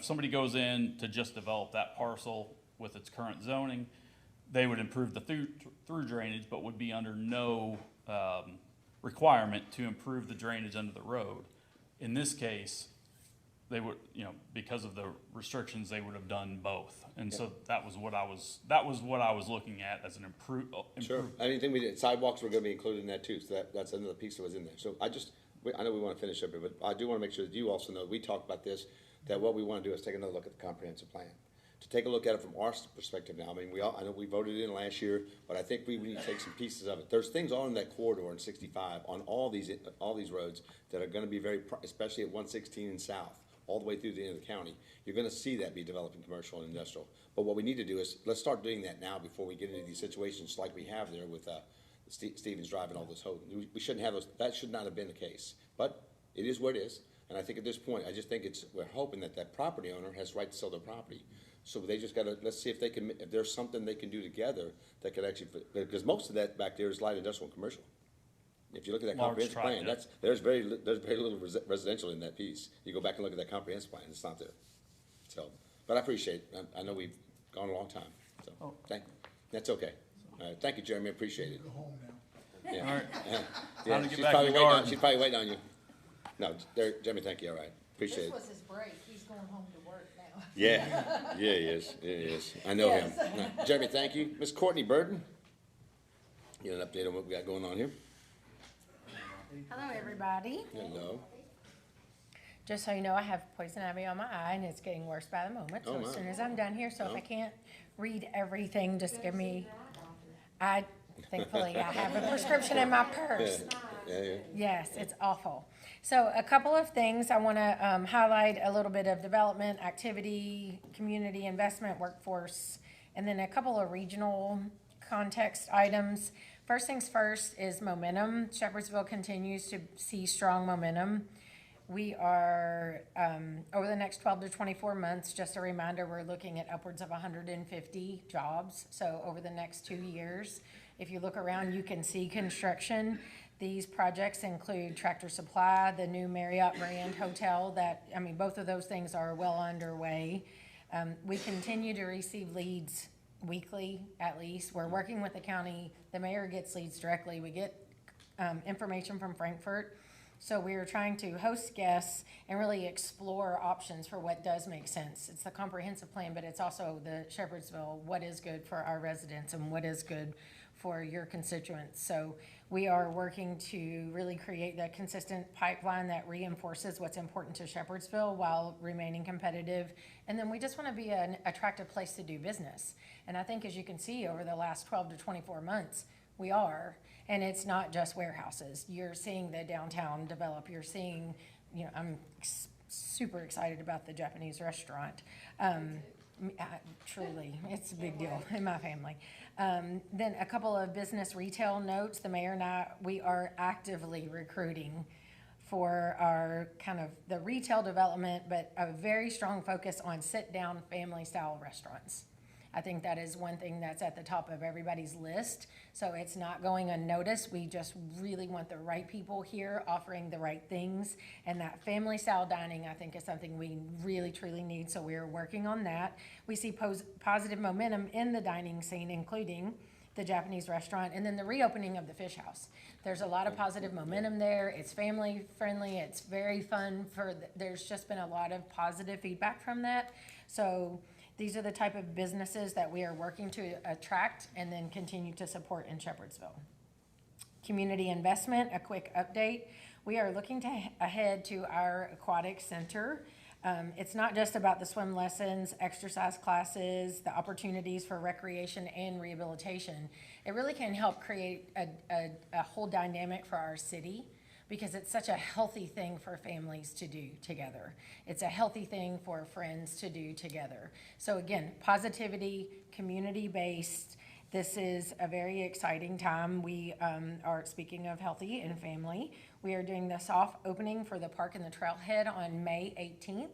somebody goes in to just develop that parcel with its current zoning, they would improve the through drainage, but would be under no requirement to improve the drainage under the road. In this case, they would, because of the restrictions, they would have done both. And so that was what I was looking at as an Sure. I didn't think sidewalks were gonna be included in that too, so that's another piece that was in there. So I know we wanna finish up here, but I do wanna make sure that you also know, we talked about this, that what we wanna do is take another look at the comprehensive plan. To take a look at it from our perspective now, I mean, I know we voted in last year, but I think we need to take some pieces of it. There's things all in that corridor in 65, on all these roads that are gonna be especially at 116 and south, all the way through the end of the county. You're gonna see that be developed in commercial and industrial. But what we need to do is, let's start doing that now before we get into these situations like we have there with Stevens Drive and all this whole, we shouldn't have those, that should not have been the case. But it is what it is, and I think at this point, I just think we're hoping that property owner has right to sell their property. So they just gotta, let's see if they can, if there's something they can do together that could actually, because most of that back there is light industrial and commercial. If you look at that Large comprehensive tract, plan, yeah. there's very little residential in that piece. You go back and look at that comprehensive plan, it's not there. So, but I appreciate, I know we've gone a long time, so, Oh. that's okay. All right, thank you, Jeremy, I appreciate it. Go home now. Yeah. All right. Yeah, Time to get she's back probably in the waiting on, garden. she's probably waiting on you. No, there, Jeremy, thank you, all right, appreciate This it. was his break, he's going home to work now. Yeah, he is, I know him. No, Jeremy, thank you. Miss Courtney Burden? Get an update on what we got going on here? Hello, everybody. Hello. Just so you know, I have poison ivy on my eye, and it's getting worse by the moment. Oh, So my. as soon as I'm done here, so if Oh. I can't read everything, just give me. Thankfully, I have a prescription in my purse. Yeah. Yes, it's awful. So a couple of things I want to highlight: a little bit of development, activity, community investment, workforce, and then a couple of regional context items. First things first is momentum. Shepherdsville continues to see strong momentum. We are, over the next 12 to 24 months, just a reminder, we're looking at upwards of 150 jobs. So over the next 2 years, if you look around, you can see construction. These projects include Tractor Supply, the new Marriott brand hotel both of those things are well underway. We continue to receive leads weekly, at least. We're working with the county. The mayor gets leads directly. We get information from Frankfurt. So we are trying to host guests and really explore options for what does make sense. It's the comprehensive plan, but it's also the Shepherdsville, what is good for our residents and what is good for your constituents. So we are working to really create that consistent pipeline that reinforces what's important to Shepherdsville while remaining competitive. And then we just want to be an attractive place to do business. And I think, as you can see, over the last 12 to 24 months, we are. And it's not just warehouses. You're seeing the downtown develop. You're seeing, I'm super excited about the Japanese restaurant. Truly, it's a big deal in my family. Then a couple of business retail notes. The mayor and I, we are actively recruiting for our kind of the retail development, but a very strong focus on sit-down family-style restaurants. I think that is one thing that's at the top of everybody's list. So it's not going unnoticed. We just really want the right people here offering the right things. And that family style dining, I think, is something we really, truly need. So we're working on that. We see positive momentum in the dining scene, including the Japanese restaurant and then the reopening of the Fish House. There's a lot of positive momentum there. It's family friendly. It's very fun. There's just been a lot of positive feedback from that. So these are the type of businesses that we are working to attract and then continue to support in Shepherdsville. Community investment, a quick update. We are looking ahead to our aquatic center. It's not just about the swim lessons, exercise classes, the opportunities for recreation and rehabilitation. It really can help create a whole dynamic for our city, because it's such a healthy thing for families to do together. It's a healthy thing for friends to do together. So again, positivity, community-based. This is a very exciting time. We are, speaking of healthy and family, we are doing the soft opening for the park and the trailhead on May 18th.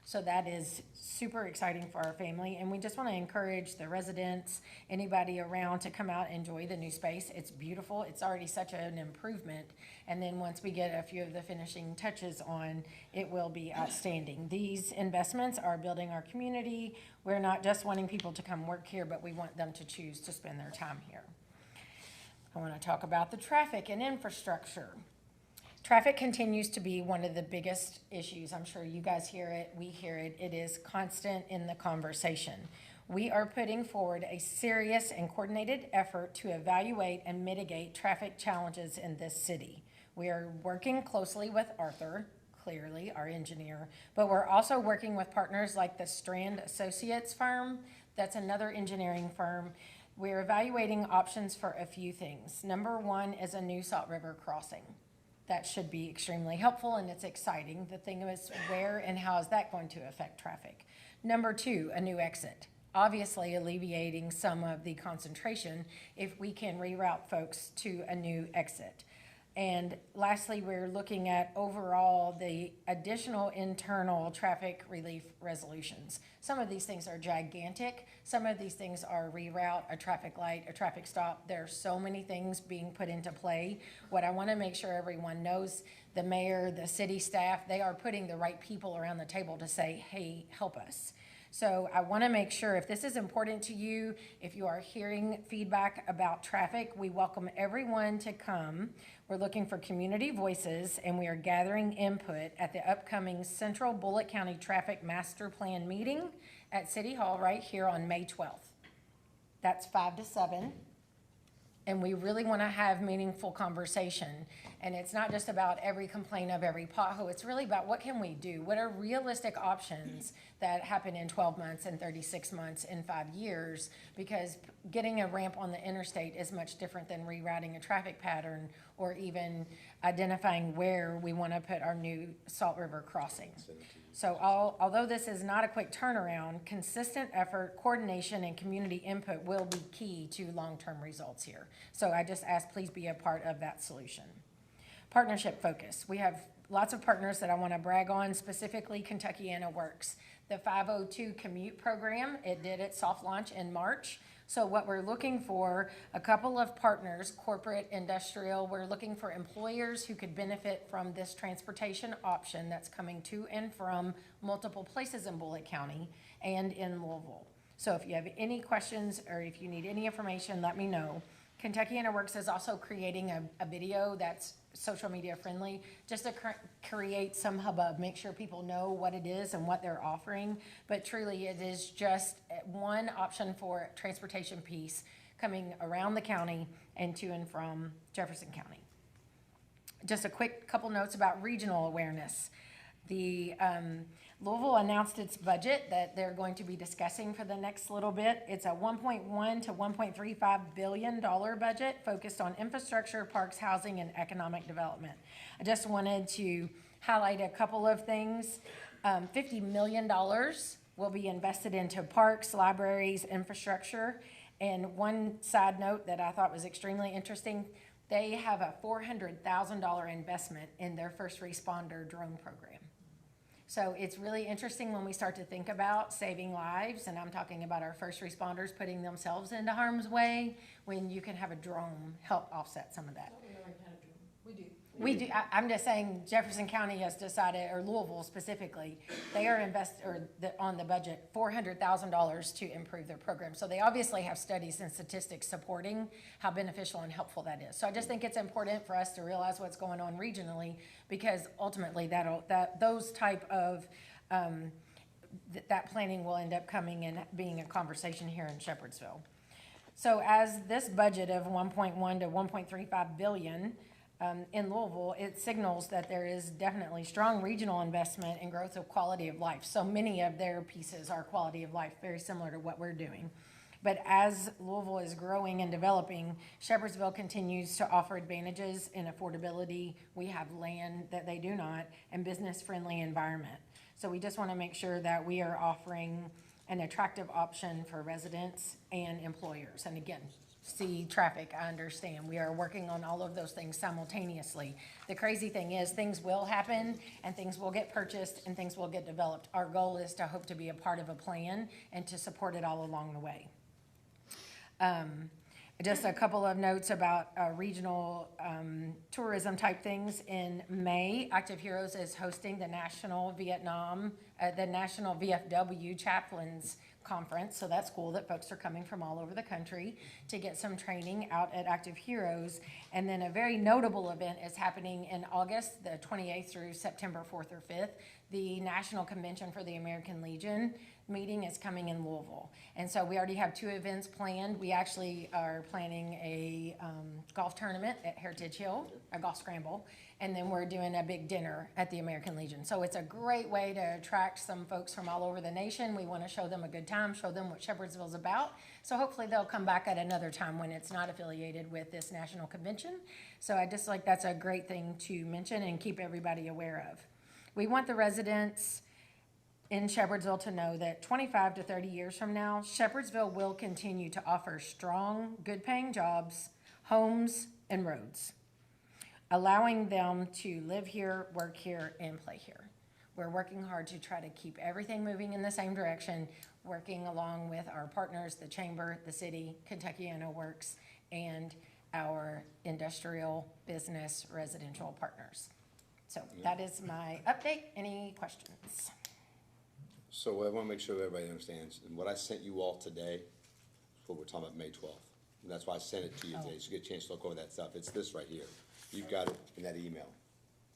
So that is super exciting for our family. And we just want to encourage the residents, anybody around, to come out and enjoy the new space. It's beautiful. It's already such an improvement. And then once we get a few of the finishing touches on, it will be outstanding. These investments are building our community. We're not just wanting people to come work here, but we want them to choose to spend their time here. I want to talk about the traffic and infrastructure. Traffic continues to be one of the biggest issues. I'm sure you guys hear it, we hear it. It is constant in the conversation. We are putting forward a serious and coordinated effort to evaluate and mitigate traffic challenges in this city. We are working closely with Arthur, clearly, our engineer, but we're also working with partners like the Strand Associates firm. That's another engineering firm. We're evaluating options for a few things. Number one is a new Salt River crossing. That should be extremely helpful, and it's exciting. The thing is, where and how is that going to affect traffic? Number two, a new exit. Obviously alleviating some of the concentration if we can reroute folks to a new exit. And lastly, we're looking at overall the additional internal traffic relief resolutions. Some of these things are gigantic. Some of these things are reroute, a traffic light, a traffic stop. There are so many things being put into play. What I want to make sure everyone knows, the mayor, the city staff, they are putting the right people around the table to say, hey, help us. So I want to make sure if this is important to you, if you are hearing feedback about traffic, we welcome everyone to come. We're looking for community voices, and we are gathering input at the upcoming Central Bullitt County Traffic Master Plan meeting at City Hall right here on May 12th. That's 5 to 7. And we really want to have meaningful conversation. And it's not just about every complaint of every pothole. It's really about what can we do? What are realistic options that happen in 12 months and 36 months and 5 years? Because getting a ramp on the interstate is much different than rerouting a traffic pattern or even identifying where we want to put our new Salt River crossing. So although this is not a quick turnaround, consistent effort, coordination, and community input will be key to long-term results here. So I just ask, please be a part of that solution. Partnership focus. We have lots of partners that I want to brag on, specifically Kentuckiana Works. The 502 commute program, it did its soft launch in March. So what we're looking for, a couple of partners, corporate, industrial, we're looking for employers who could benefit from this transportation option that's coming to and from multiple places in Bullitt County and in Louisville. So if you have any questions or if you need any information, let me know. Kentuckiana Works is also creating a video that's social media friendly, just to create some hubbub, make sure people know what it is and what they're offering. But truly, it is just one option for transportation piece coming around the county and to and from Jefferson County. Just a quick couple notes about regional awareness. The Louisville announced its budget that they're going to be discussing for the next little bit. It's a $1.1 to $1.35 billion budget focused on infrastructure, parks, housing, and economic development. I just wanted to highlight a couple of things. $50 million will be invested into parks, libraries, infrastructure. And one side note that I thought was extremely interesting, they have a $400,000 investment in their first responder drone program. So it's really interesting when we start to think about saving lives, and I'm talking about our first responders putting themselves into harm's way, when you can have a drone help offset some of that. We do. I'm just saying Jefferson County has decided, or Louisville specifically, they are on the budget $400,000 to improve their program. So they obviously have studies and statistics supporting how beneficial and helpful that is. So I just think it's important for us to realize what's going on regionally, because ultimately those type of that planning will end up coming and being a conversation here in Shepherdsville. So as this budget of 1.1 to 1.35 billion. In Louisville, it signals that there is definitely strong regional investment in growth of quality of life. So many of their pieces are quality of life, very similar to what we're doing. But as Louisville is growing and developing, Shepherdsville continues to offer advantages in affordability. We have land that they do not, and business-friendly environment. So we just want to make sure that we are offering an attractive option for residents and employers. And again, see traffic, I understand. We are working on all of those things simultaneously. The crazy thing is things will happen and things will get purchased and things will get developed. Our goal is to hope to be a part of a plan and to support it all along the way. Just a couple of notes about regional tourism type things. In May, Active Heroes is hosting the National VFW Chaplains Conference, so that's cool that folks are coming from all over the country to get some training out at Active Heroes. And then a very notable event is happening in August, the 28th through September 4th or 5th. The National Convention for the American Legion meeting is coming in Louisville. And so we already have 2 events planned. We actually are planning a golf tournament at Heritage Hill, a golf scramble, and then we're doing a big dinner at the American Legion. So it's a great way to attract some folks from all over the nation. We want to show them a good time, show them what Shepherdsville's about. So hopefully they'll come back at another time when it's not affiliated with this national convention. So I just like that's a great thing to mention and keep everybody aware of. We want the residents in Shepherdsville to know that 25 to 30 years from now, Shepherdsville will continue to offer strong, good-paying jobs, homes, and roads. allowing them to live here, work here, and play here. We're working hard to try to keep everything moving in the same direction, working along with our partners, the chamber, the city, Kentuckiana Works, and our industrial, business, residential partners. So that is my update. Any questions? So I want to make sure everybody understands, and what I sent you all today is what we're talking about May 12th. And that's why I sent it to you today, so you get a chance to look over that stuff. It's this right here. You've got it in that email.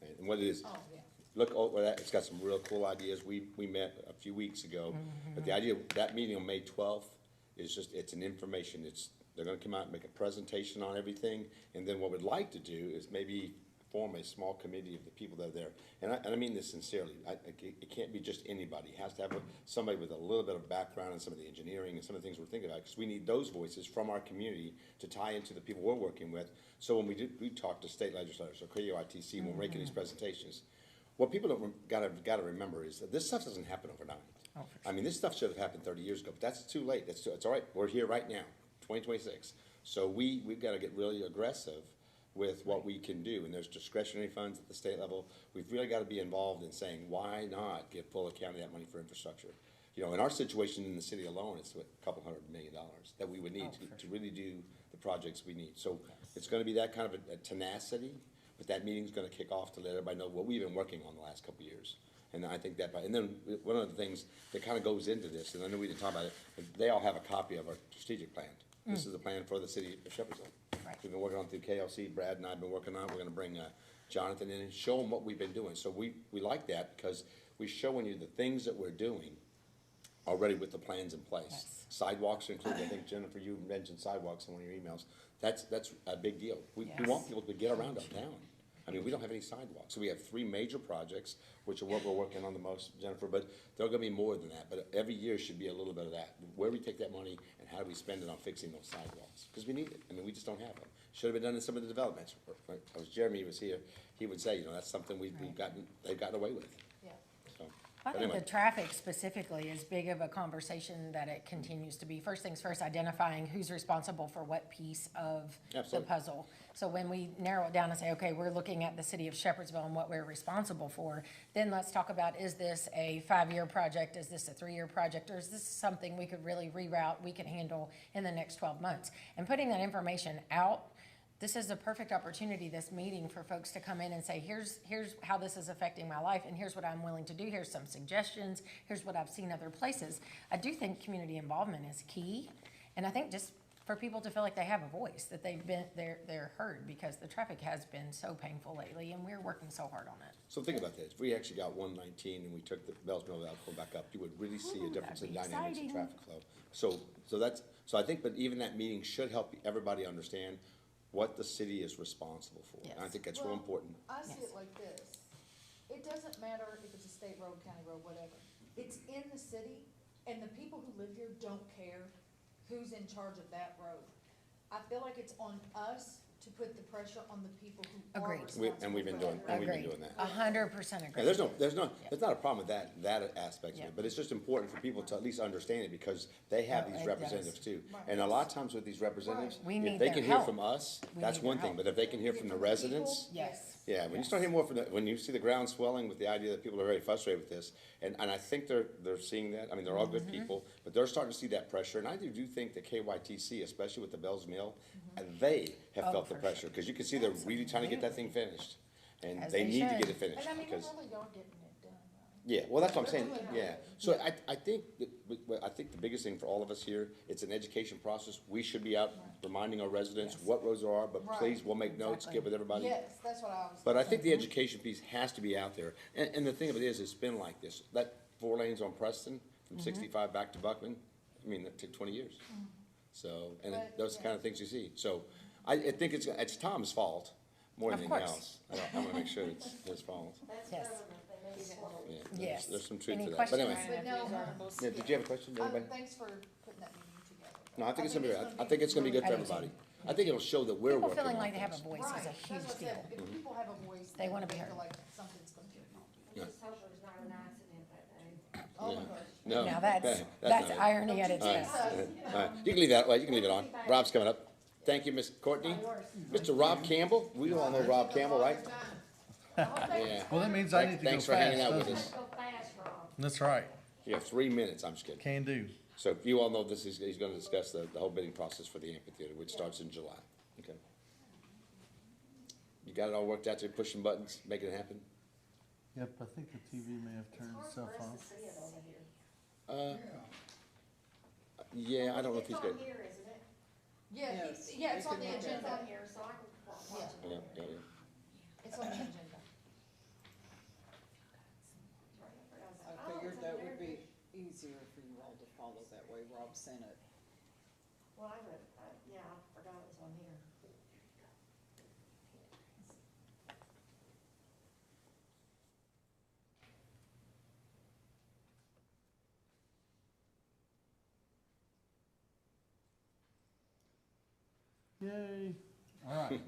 Right? And what it is, Oh, yeah. look over that, it's got some real cool ideas. We met a few weeks ago, but the idea, that meeting on May 12th is just, it's an information, they're gonna come out and make a presentation on everything, and then what we'd like to do is maybe form a small committee of the people that are there. And I mean this sincerely, it can't be just anybody, it has to have somebody with a little bit of background in some of the engineering and some of the things we're thinking about, because we need those voices from our community to tie into the people we're working with. So when we talk to state legislators or KUITC, when we're making these presentations, what people don't gotta remember is that this stuff doesn't happen overnight. I mean, this stuff should have happened 30 years ago, but that's too late. It's all right. We're here right now, 2026. So we've got to get really aggressive with what we can do. And there's discretionary funds at the state level. We've really got to be involved in saying, why not give Fuller County that money for infrastructure? You know, in our situation in the city alone, it's a couple $100 million that we would need to really do the projects we need. So it's going to be that kind of a tenacity. But that meeting's gonna kick off to let everybody know what we've been working on the last couple of years. And I think that, and then one of the things that kinda goes into this, and I know we didn't talk about it, but they all have a copy of our strategic plan. This is the plan for the city of Shepherdsville. Right. We've been working on through KLC, Brad and I have been working on it. We're gonna bring Jonathan in and show him what we've been doing. So we like that because we're showing you the things that we're doing already with the plans in place. Yes. Sidewalks are included. I think Jennifer, you mentioned sidewalks in one of your emails. That's a big deal. We Yes. want people to get around uptown. I mean, we don't have any sidewalks. So we have 3 major projects, which are what we're working on the most, Jennifer, but there are gonna be more than that. But every year should be a little bit of that. Where we take that money and how do we spend it on fixing those sidewalks? Because we need it. I mean, we just don't have them. Should have been done in some of the developments. As Jeremy was here, he would say, you know, that's something they've gotten away with. Yeah. So, I but think anyway. the traffic specifically is big of a conversation that it continues to be. First things first, identifying who's responsible for what piece of the Absolutely. puzzle. So when we narrow it down and say, okay, we're looking at the city of Shepherdsville and what we're responsible for, then let's talk about, is this a 5-year project? Is this a 3-year project? Or is this something we could really reroute, we can handle in the next 12 months? And putting that information out, this is a perfect opportunity, this meeting, for folks to come in and say, here's how this is affecting my life, and here's what I'm willing to do, here's some suggestions, here's what I've seen other places. I do think community involvement is key, and I think just for people to feel like they have a voice, that they're heard, because the traffic has been so painful lately, and we're working so hard on it. So think about this. If we actually got 119 and we took the Bells Mill Avenue back up, you would really see a difference in that'd be dynamics and exciting. traffic flow. So I think, but even that meeting should help everybody understand what the city is responsible for. And I Yes. think that's Well, real important. I see Yes. it like this. It doesn't matter if it's a state road, county road, whatever. It's in the city, and the people who live here don't care who's in charge of that road. I feel like it's on us to put the pressure on the people who are Agreed. responsible And we've been for doing, that and we've road. been Agreed. doing that. 100% agree. Yeah, there's not a problem with that aspect of Yeah. it, but it's just important for people to at least understand it, because they have No, these it representatives does. too. Right. And a lot of times with these representatives, We if need they their can hear help. from us, We that's need one their thing, help. but if they can hear from the people, residents, Yes. yeah, when you start hearing more from when you see the ground swelling with the idea that people are very frustrated with this, and I think they're seeing that. I mean, they're all good people, but they're starting to see that pressure, and I do think that KYTC, especially with the Bells Mill, they have Oh, felt the for pressure, because you can see they're really trying to get that thing finished. And As they they need to should. get it finished, And I mean, they because. really are getting it done, right? Yeah, well, that's what I'm saying, They're doing yeah. it. So I think the biggest thing for all of us here, it's an education process. We should be out reminding our residents Yes. what roads there are, but Right. please, we'll make notes, Exactly. get with everybody. Yes, that's what I was. But I think the education piece has to be out there. And the thing of it is, it's been like this. That 4 lanes on Preston, from 65 back to Buckman, I mean, that took 20 years. So, and But, those are the kind yeah. of things you see. So I think it's Tom's fault more than Of anything course. else. I wanna make sure it's his fault. That's Yes. relevant, they may swallow. Yeah, Yes. there's some truth Any to that. But questions? anyway, But no, yeah, did you have a question, anybody? thanks for putting that meeting together. No, I think it's gonna be, I think it's gonna be good for I do too. everybody. I think it'll show that we're People working feeling on like they have a things. voice Right, is a that's huge what I deal. said. If people have a voice, They wanna be feel heard. like something's gonna get wrong. Yeah. Just hope there's not an accident that day. Oh my Yeah. gosh. No. Now that's not it. irony at its All right. best. All right. You can leave that, well, you can leave it on. Rob's coming up. Thank you, Ms. Courtney. Yours. Mr. Rob Campbell, we all know Rob Campbell, right? Yeah. Well, that means I need to go Thanks for hanging fast, out with doesn't us. it? Go fast, Rob. That's right, You have 3 minutes, I'm just kidding. can do. So you all know this is, he's gonna discuss the whole bidding process for the amphitheater, which starts in July. Okay. You got it all worked out there, pushing buttons, making it happen? Yep, I think the TV may have turned itself off. See it over here. Yeah, I don't know if he's It's good. on here, isn't it? Yeah, yeah, it's on the It's agenda. on here, so I can watch it. Yeah, yeah, yeah. It's on the agenda. I figured that would be easier for you all to follow that way Rob sent it. Well, yeah, I forgot it was on here. Yay. All right.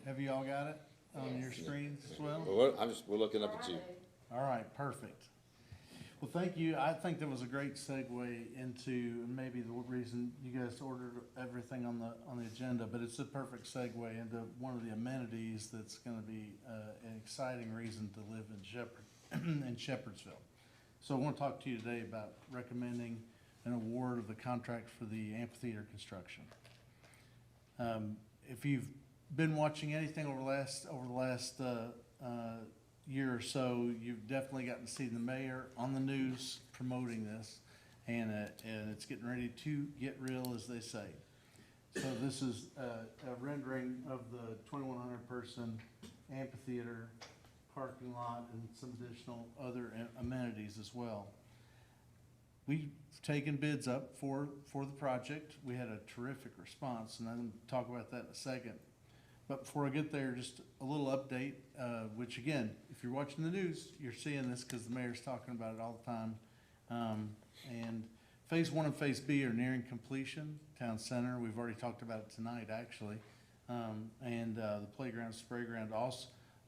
Have you all got it on your screens as well? Well, we're looking up at you. All right, perfect. Well, thank you. I think that was a great segue into maybe the reason you guys ordered everything on the agenda, but it's a perfect segue into one of the amenities that's gonna be, an exciting reason to live in Shepherdsville. So I wanna talk to you today about recommending an award of the contract for the amphitheater construction. If you've been watching anything over the last year or so, you've definitely gotten to see the mayor on the news promoting this, and it's getting ready to get real, as they say. So this is a rendering of the 2,100 person amphitheater, parking lot, and some additional other amenities as well. We've taken bids up for the project. We had a terrific response, and I'm gonna talk about that in a second. But before I get there, just a little update, which again, if you're watching the news, you're seeing this because the mayor's talking about it all the time. And phase 1 and phase B are nearing completion. Town center, we've already talked about it tonight, actually. And the playground, sprayground,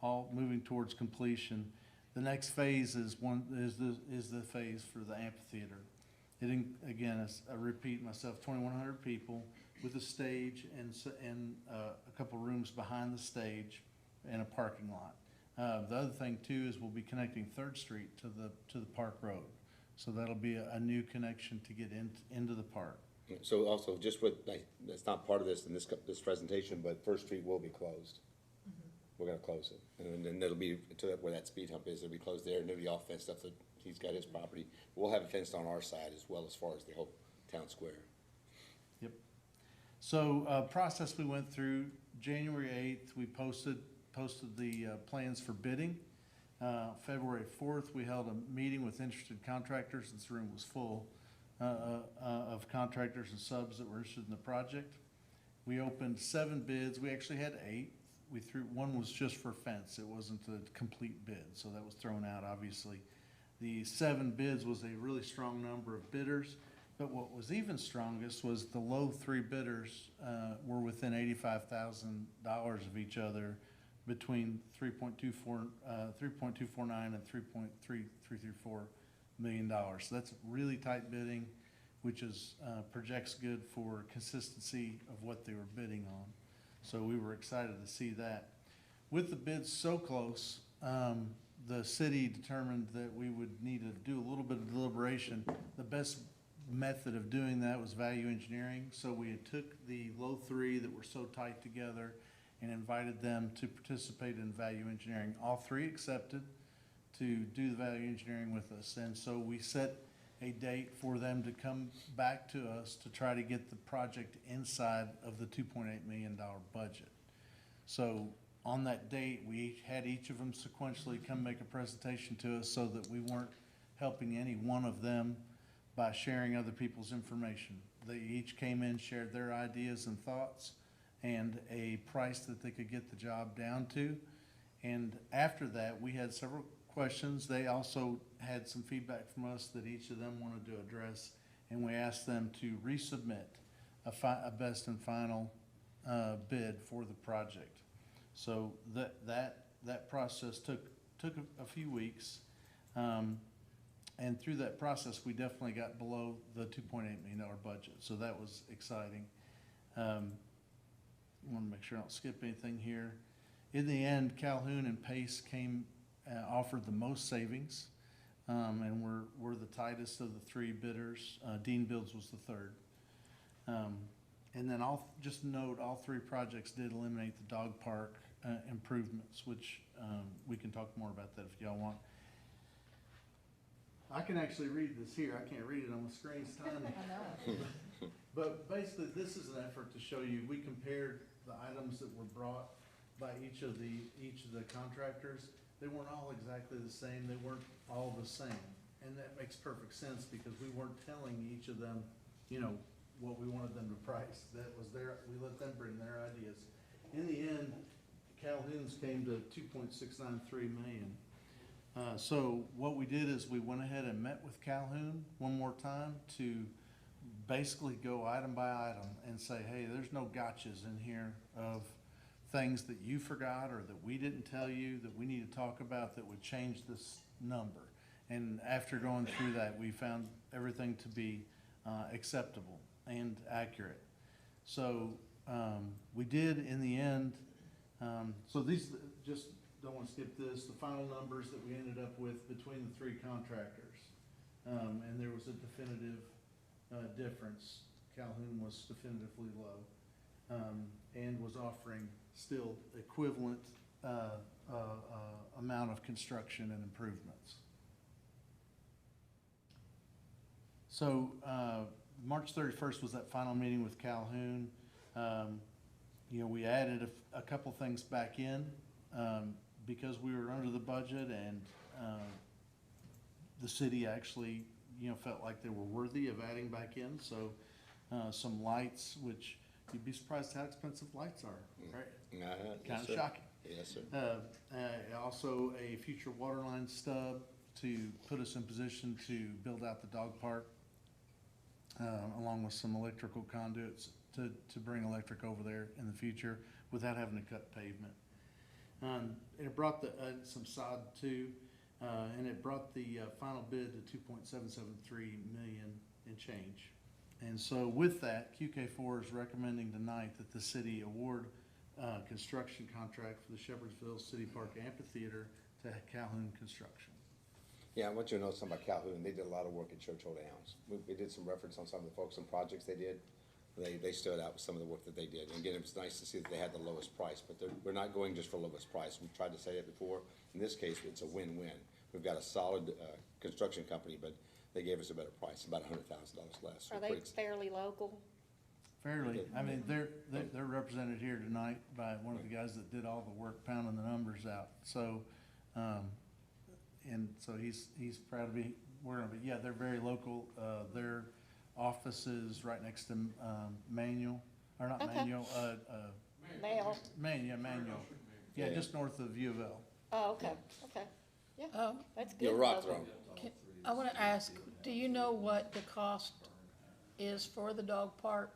all moving towards completion. The next phase is the phase for the amphitheater. Again, as I repeat myself, 2,100 people with a stage and a couple rooms behind the stage and a parking lot. The other thing too is we'll be connecting Third Street to the Park Road. So that'll be a new connection to get into the park. So also, just with, like, that's not part of this in this presentation, but First Street will be closed. We're gonna close it, and then it'll be to where that speed hump is, it'll be closed there, and it'll be all fenced up, that he's got his property. We'll have it fenced on our side as well, as far as the whole town square. Yep. So, process we went through, January 8th, we posted the plans for bidding. February 4th, we held a meeting with interested contractors. This room was full of contractors and subs that were interested in the project. We opened 7 bids. We actually had 8. One was just for fence. It wasn't a complete bid, so that was thrown out, obviously. The 7 bids was a really strong number of bidders, but what was even strongest was the low 3 bidders were within $85,000 of each other, between 3.249 and $3.334 million. So that's really tight bidding, which projects good for consistency of what they were bidding on. So we were excited to see that. With the bids so close, the city determined that we would need to do a little bit of deliberation. The best method of doing that was value engineering. So we took the low 3 that were so tight together and invited them to participate in value engineering. All 3 accepted to do the value engineering with us. And so we set a date for them to come back to us to try to get the project inside of the $2.8 million budget. So on that date, we had each of them sequentially come make a presentation to us so that we weren't helping any one of them by sharing other people's information. They each came in, shared their ideas and thoughts and a price that they could get the job down to. And after that, we had several questions. They also had some feedback from us that each of them wanted to address, and we asked them to resubmit a best and final bid for the project. So that process took a few weeks, and through that process, we definitely got below the $2.8 million budget. So that was exciting. want to make sure I don't skip anything here. In the end, Calhoun and Pace offered the most savings, and we're the tightest of the three bidders. Dean Builds was the third. And then just note, all three projects did eliminate the dog park improvements, which we can talk more about that if y'all want. I can actually read this here. I can't read it on the screen. It's tiny. I know. But basically, this is an effort to show you, we compared the items that were brought by each of the contractors. They weren't all exactly the same. They weren't all the same. And that makes perfect sense because we weren't telling each of them, what we wanted them to price. That was we let them bring their ideas. In the end, Calhoun's came to 2.693 million. So what we did is we went ahead and met with Calhoun one more time to basically go item by item and say, hey, there's no gotchas in here of things that you forgot or that we didn't tell you that we need to talk about that would change this number. And after going through that, we found everything to be acceptable and accurate. So we did in the end, so these, just don't want to skip this, the final numbers that we ended up with between the three contractors. And there was a definitive difference. Calhoun was definitively low, and was offering still equivalent amount of construction and improvements. So March 31st was that final meeting with Calhoun. We added a couple things back in because we were under the budget, and the city actually felt like they were worthy of adding back in. So some lights, which you'd be surprised how expensive lights are, right? Kind of shocking. Yes, sir. Also a future water line stub to put us in position to build out the dog park, along with some electrical conduits to bring electric over there in the future without having to cut pavement. It brought some sod too, and it brought the final bid to 2.773 million and change. And so with that, QK4 is recommending tonight that the city award construction contract for the Shepherdsville City Park Amphitheater to Calhoun Construction. Yeah, I want you to know something about Calhoun. They did a lot of work at Churchill Downs. We did some reference on some of the folks and projects they did. They stood out with some of the work that they did. And again, it was nice to see that they had the lowest price, but we're not going just for lowest price. We've tried to say that before. In this case, it's a win-win. We've got a solid construction company, but they gave us a better price, about $100,000 less. Are they fairly local? Fairly. I mean, they're represented here tonight by one of the guys that did all the work pounding the numbers out. So, and so he's proud to be, yeah, they're very local. Their office is right next to Manual, or not Okay. Manual, Mail. Manual. Yeah, just north of U of L. Oh, okay, okay. Yeah, that's good. You're rock throwing. I want to ask, do you know what the cost is for the dog park?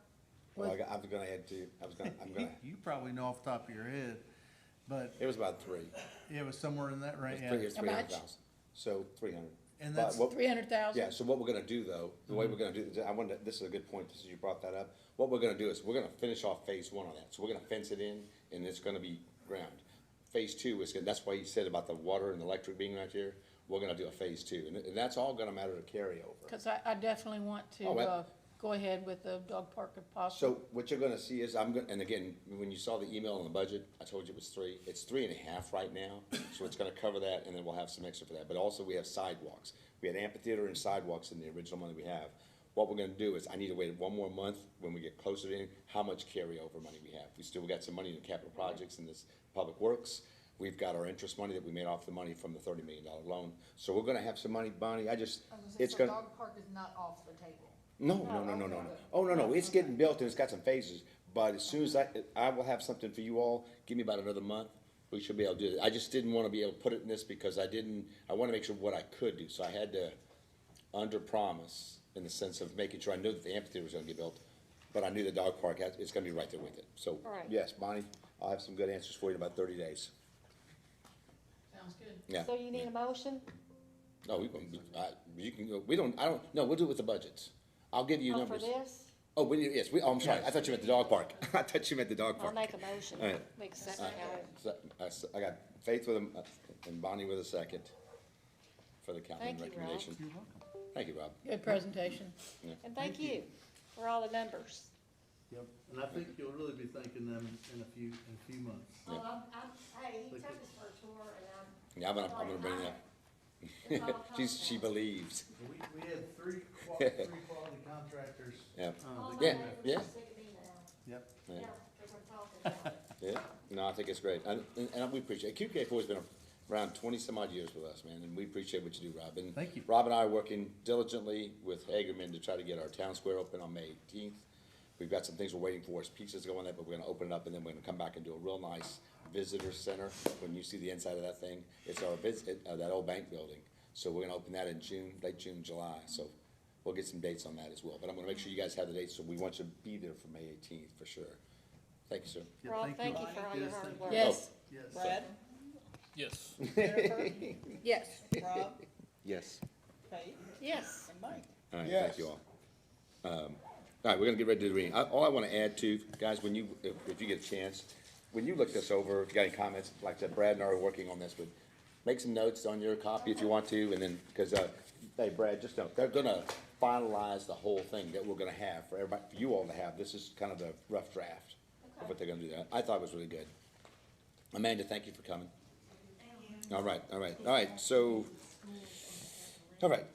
Well, I was gonna add to, I'm gonna, You probably know off the top of your head, but it was about three. it was somewhere in that range. It was How much? 300,000. So 300. And But that's, what- 300,000? Yeah, so what we're gonna do though, the way we're gonna do, this is a good point, since you brought that up. What we're gonna do is, we're gonna finish off phase one on that. So we're gonna fence it in, and it's gonna be ground. Phase two is good, that's why you said about the water and electric being right here. We're gonna do a phase two, and that's all gonna matter to carryover. Because I definitely want to Oh, well- go ahead with the dog park if possible. So what you're gonna see is, and again, when you saw the email on the budget, I told you it was 3. It's 3.5 right now, so it's gonna cover that, and then we'll have some extra for that. But also, we have sidewalks. We had amphitheater and sidewalks in the original money we have. What we're gonna do is, I need to wait one more month when we get closer to how much carryover money we have. We still got some money in capital projects in this public works. We've got our interest money that we made off the money from the $30 million loan. So we're gonna have some money, Bonnie, it's gonna. dog park is not off the table? No. Oh, no, it's getting built and it's got some phases, but as soon as I will have something for you all, give me about another month, we should be able to do it. I just didn't wanna be able to put it in this because I wanna make sure what I could do, so I had to under-promise in the sense of making sure I knew that the amphitheater was gonna get built, but I knew the dog park, it's gonna be right there with it. So, Right. yes, Bonnie, I'll have some good answers for you in about 30 days. Sounds good. Yeah. So you need a motion? No, you can go, we'll do it with the budgets. I'll give you Oh, numbers. for this? Oh, yes, I'm sorry, I thought you meant the dog park. I thought you meant the dog I'll park. make a motion. All right. Make a second. I got Faith with and Bonnie with a second for the county Thank you, Rob. recommendation. Thank you, Rob. Good presentation. And thank you for all the numbers. Yep, and I think you'll really be thanking them in a few months. Well, hey, he took us for a tour and Yeah, I'm gonna bring that up. She believes. We had three quality contractors. Yeah. Oh, Yeah, my neighbors yeah. are sick of me now. Yep. Yeah. Yeah, they were talking about it. Yeah, no, I think it's great, and we appreciate it. QKF has been around 20-some-odd years with us, man, and we appreciate what you do, Rob. And Thank you. Rob and I are working diligently with Hagerman to try to get our town square open on May 18th. We've got some things we're waiting for, as pieces going there, but we're gonna open it up, and then we're gonna come back and do a real nice visitor center. When you see the inside of that thing, it's our visit, that old bank building. So we're gonna open that in June, late June, July, so we'll get some dates on that as well. But I'm gonna make sure you guys have the dates, so we want you to be there for May 18th, for sure. Thank you, sir. Yeah, Rob, thank you for all your Yes, hard thank work. you. Yes. Yes. Brad, Yes. Jennifer, Yes. Rob, Yes. Faith, Yes. and Mike. All right, Yes. thank you all. All right, we're gonna get ready to do the reading. All I wanna add too, guys, when you, if you get a chance, when you look this over, if you got any comments, like I said, Brad and I are working on this, but make some notes on your copy if you want to, and then, cause, hey, Brad, just know, they're gonna finalize the whole thing that we're gonna have for everybody, for you all to have. This is kind of the rough draft of what they're gonna do. I thought it was really good. Amanda, thank you for coming. All right, so, all right.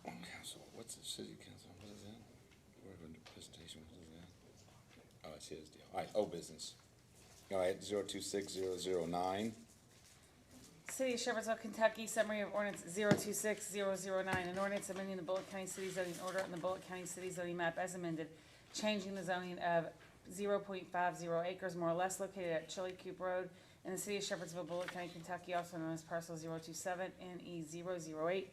Council, what's the city council, what is that? We're going to presentation, what is that? Oh, it's his deal. All right, old business. All right, 026009. City of Shepherdsville, Kentucky, summary of ordinance 026009, an ordinance amending the Bullitt County City zoning order and the Bullitt County City zoning map as amended, changing the zoning of 0.50 acres more or less located at Chili Coop Road in the city of Shepherdsville, Bullitt County, Kentucky, also known as parcel 027 NE 008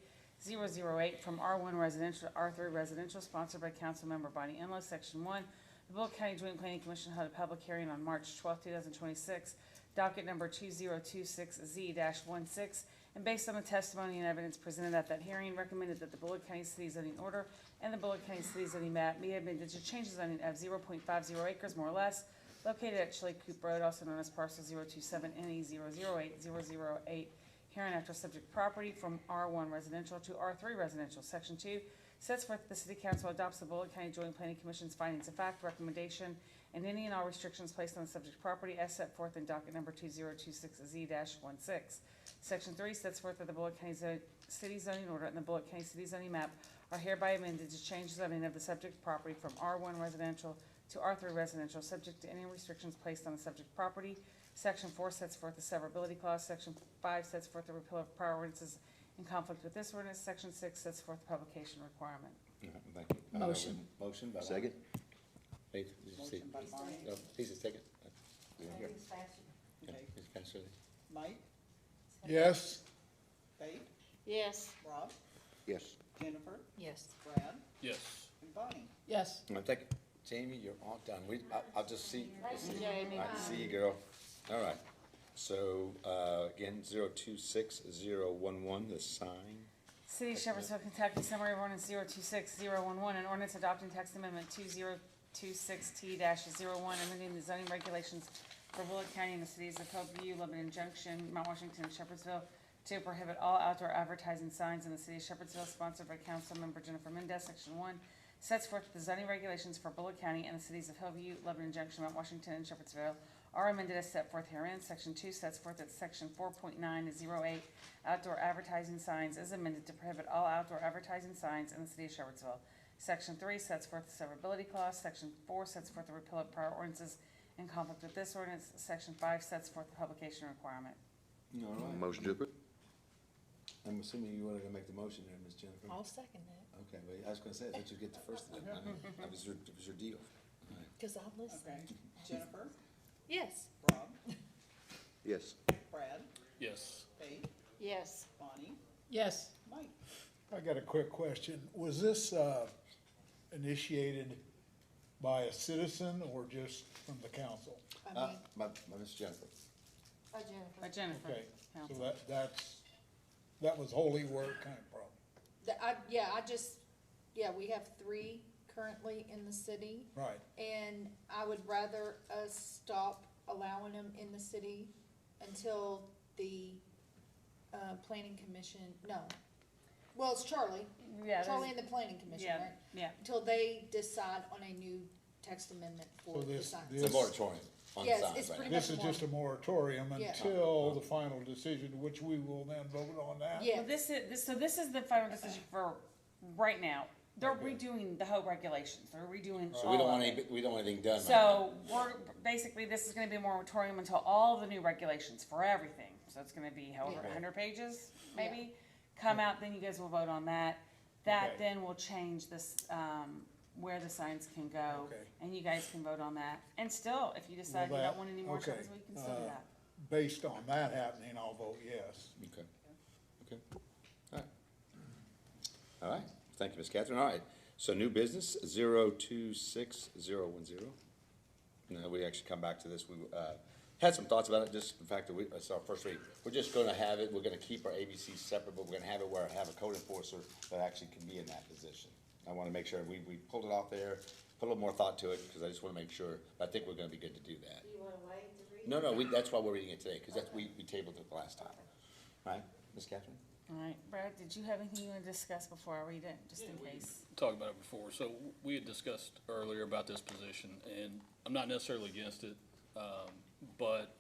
from R1 residential to R3 residential, sponsored by Councilmember Bonnie Enlow, Section 1. The Bullitt County Joint Planning Commission held a public hearing on March 12, 2026, docket number 2026Z-16, and based on the testimony and evidence presented at that hearing, recommended that the Bullitt County City zoning order and the Bullitt County City zoning map be amended to change the zoning of 0.50 acres more or less located at Chili Coop Road, also known as parcel 027 NE 008 hereinafter subject property from R1 residential to R3 residential. Section 2 sets forth that the City Council adopts the Bullitt County Joint Planning Commission's findings of fact, recommendation, and any and all restrictions placed on the subject property as set forth in docket number 2026Z-16. Section 3 sets forth that the Bullitt County City zoning order and the Bullitt County City zoning map are hereby amended to change zoning of the subject property from R1 residential to R3 residential, subject to any restrictions placed on the subject property. Section 4 sets forth the severability clause. Section 5 sets forth the repeal of prior ordinances in conflict with this ordinance. Section 6 sets forth the publication requirement. Thank you. Motion. Motion by. Second. Faith, did you see? Motion by Bonnie. No, please, a second. You want to hear? He's faster. Yeah, Okay. please, pass it. Mike, Yes, Faith, Yes. Rob, Yes. Jennifer, Yes. Brad, Yes. and Bonnie. Yes. No, thank you. Jamie, you're all done. I'll just see. Thank you, Jamie. I see you, girl. All right. So, again, 026011, the sign. City of Shepherdsville, Kentucky, summary of ordinance 026011, an ordinance adopting text amendment 2026T-01, amending the zoning regulations for Bullitt County and the cities of Hillview, Lebanon Junction, Mount Washington, and Shepherdsville to prohibit all outdoor advertising signs in the city of Shepherdsville, sponsored by Councilmember Jennifer Mendez. Section 1 sets forth the zoning regulations for Bullitt County and the cities of Hillview, Lebanon Junction, Mount Washington, and Shepherdsville are amended as set forth herein. Section 2 sets forth that Section 4.908 outdoor advertising signs is amended to prohibit all outdoor advertising signs in the city of Shepherdsville. Section 3 sets forth the severability clause. Section 4 sets forth the repeal of prior ordinances in conflict with this ordinance. Section 5 sets forth the publication requirement. All right. Motion to approve. I'm assuming you wanted to make the motion there, Ms. Jennifer. I'll second that, Okay, well, I was gonna say, I thought you'd get the first of that. That was your deal. All right. because I'll listen. Okay, Jennifer, Yes. Rob, Yes. Brad, Yes. Faith, Yes. Bonnie, Yes. Mike. I got a quick question. Was this, initiated by a citizen or just from the council? My Miss Jennifer. Oh, Jennifer. By Jennifer. Okay, so Council. that was holy word kind of problem. We have 3 currently in the city. Right. And I would rather us stop allowing them in the city until the, planning commission, no. Well, it's Charlie, Yeah, Charlie and the planning commission, yeah, right? yeah. Until they decide on a new text amendment for So the this- signs. It's a moratorium on Yes, signs it's right pretty now. much This is just a moratorium Yeah. until the final decision, which we will then vote on that. Yeah. Well, this is the final decision for right now. They're Okay. redoing the whole regulations, they're redoing So we don't all want of it. we don't want anything done right now. So we're, basically, this is gonna be a moratorium until all the new regulations for everything. So it's gonna be however, Yeah. 100 pages, maybe, come out, then you guys will vote on that. That Okay. then will change this, where the signs can go, Okay. and you guys can vote on that. And still, if you decide you Well, don't want any more okay. signs, we can still do that. Based on that happening, I'll vote yes. Okay, okay, all right. All right, thank you, Ms. Catherine, all right. So new business, 026010. No, we actually come back to this, we, had some thoughts about it, just the fact that it's our first read. We're just gonna have it, we're gonna keep our ABCs separate, but we're gonna have it where I have a code enforcer that actually can be in that position. I wanna make sure, we pulled it off there, put a little more thought to it, because I just wanna make sure, but I think we're gonna be good to do that. Do you wanna wait to read? No, that's why we're reading it today, because that's, we tabled it last time. Right, Ms. Catherine? All right, Brad, did you have anything you wanna discuss before I read it, just in case? Talked about it before, so we had discussed earlier about this position, and I'm not necessarily against it, but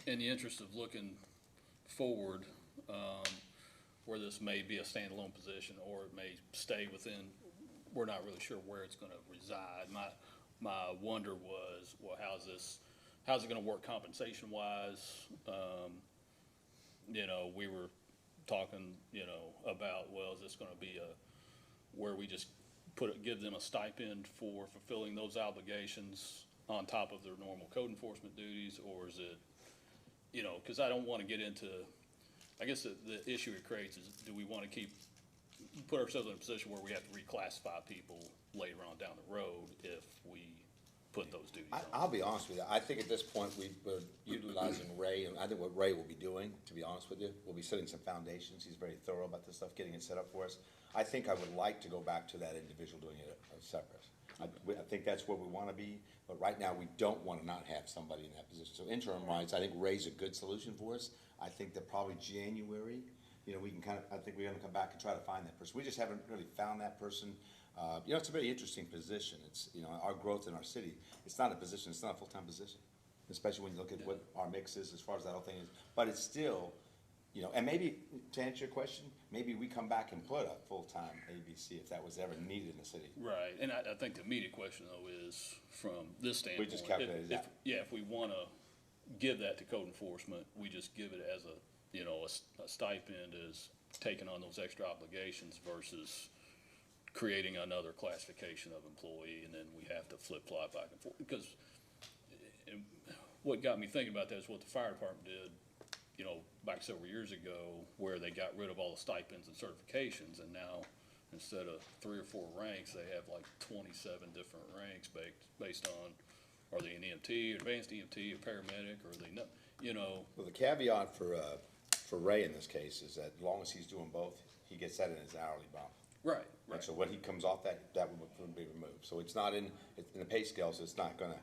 in the interest of looking forward, where this may be a standalone position, or it may stay within, we're not really sure where it's gonna reside. My wonder was, well, how's it gonna work compensation wise? You know, we were talking, you know, about, well, is this gonna be where we just give them a stipend for fulfilling those obligations on top of their normal code enforcement duties, or is it, you know, cause I don't wanna get into, I guess the issue it creates is, do we wanna put ourselves in a position where we have to reclassify people later on down the road if we put those duties on? I'll be honest with you, I think at this point, we're utilizing Ray, and I think what Ray will be doing, to be honest with you, we'll be setting some foundations, he's very thorough about this stuff, getting it set up for us. I think I would like to go back to that individual doing it separate. I think that's where we wanna be, but right now, we don't wanna not have somebody in that position. So interim rights, I think Ray's a good solution for us. I think that probably January, you know, we can I think we're gonna come back and try to find that person. We just haven't really found that person. You know, it's a very interesting position. It's, you know, our growth in our city, it's not a position, it's not a full-time position. Especially when you look at what our mix is as far as that whole thing is. But it's still, you know, and maybe, to answer your question, maybe we come back and put a full-time ABC if that was ever needed in the city. Right, and I think the immediate question though is, from this standpoint. just calculated that. Yeah, if we wanna give that to code enforcement, we just give it as a, you know, a stipend as taking on those extra obligations versus creating another classification of employee, and then we have to flip-flop back and forth. Because what got me thinking about that is what the fire department did, you know, back several years ago, where they got rid of all the stipends and certifications, and now, instead of 3 or 4 ranks, they have like 27 different ranks based on, are they an EMT, advanced EMT, a paramedic, or are they not, you know? Well, the caveat for Ray in this case is that as long as he's doing both, he gets that in his hourly bump. Right, And so when he comes off that would be removed. So it's not in the pay scale, so it's not gonna,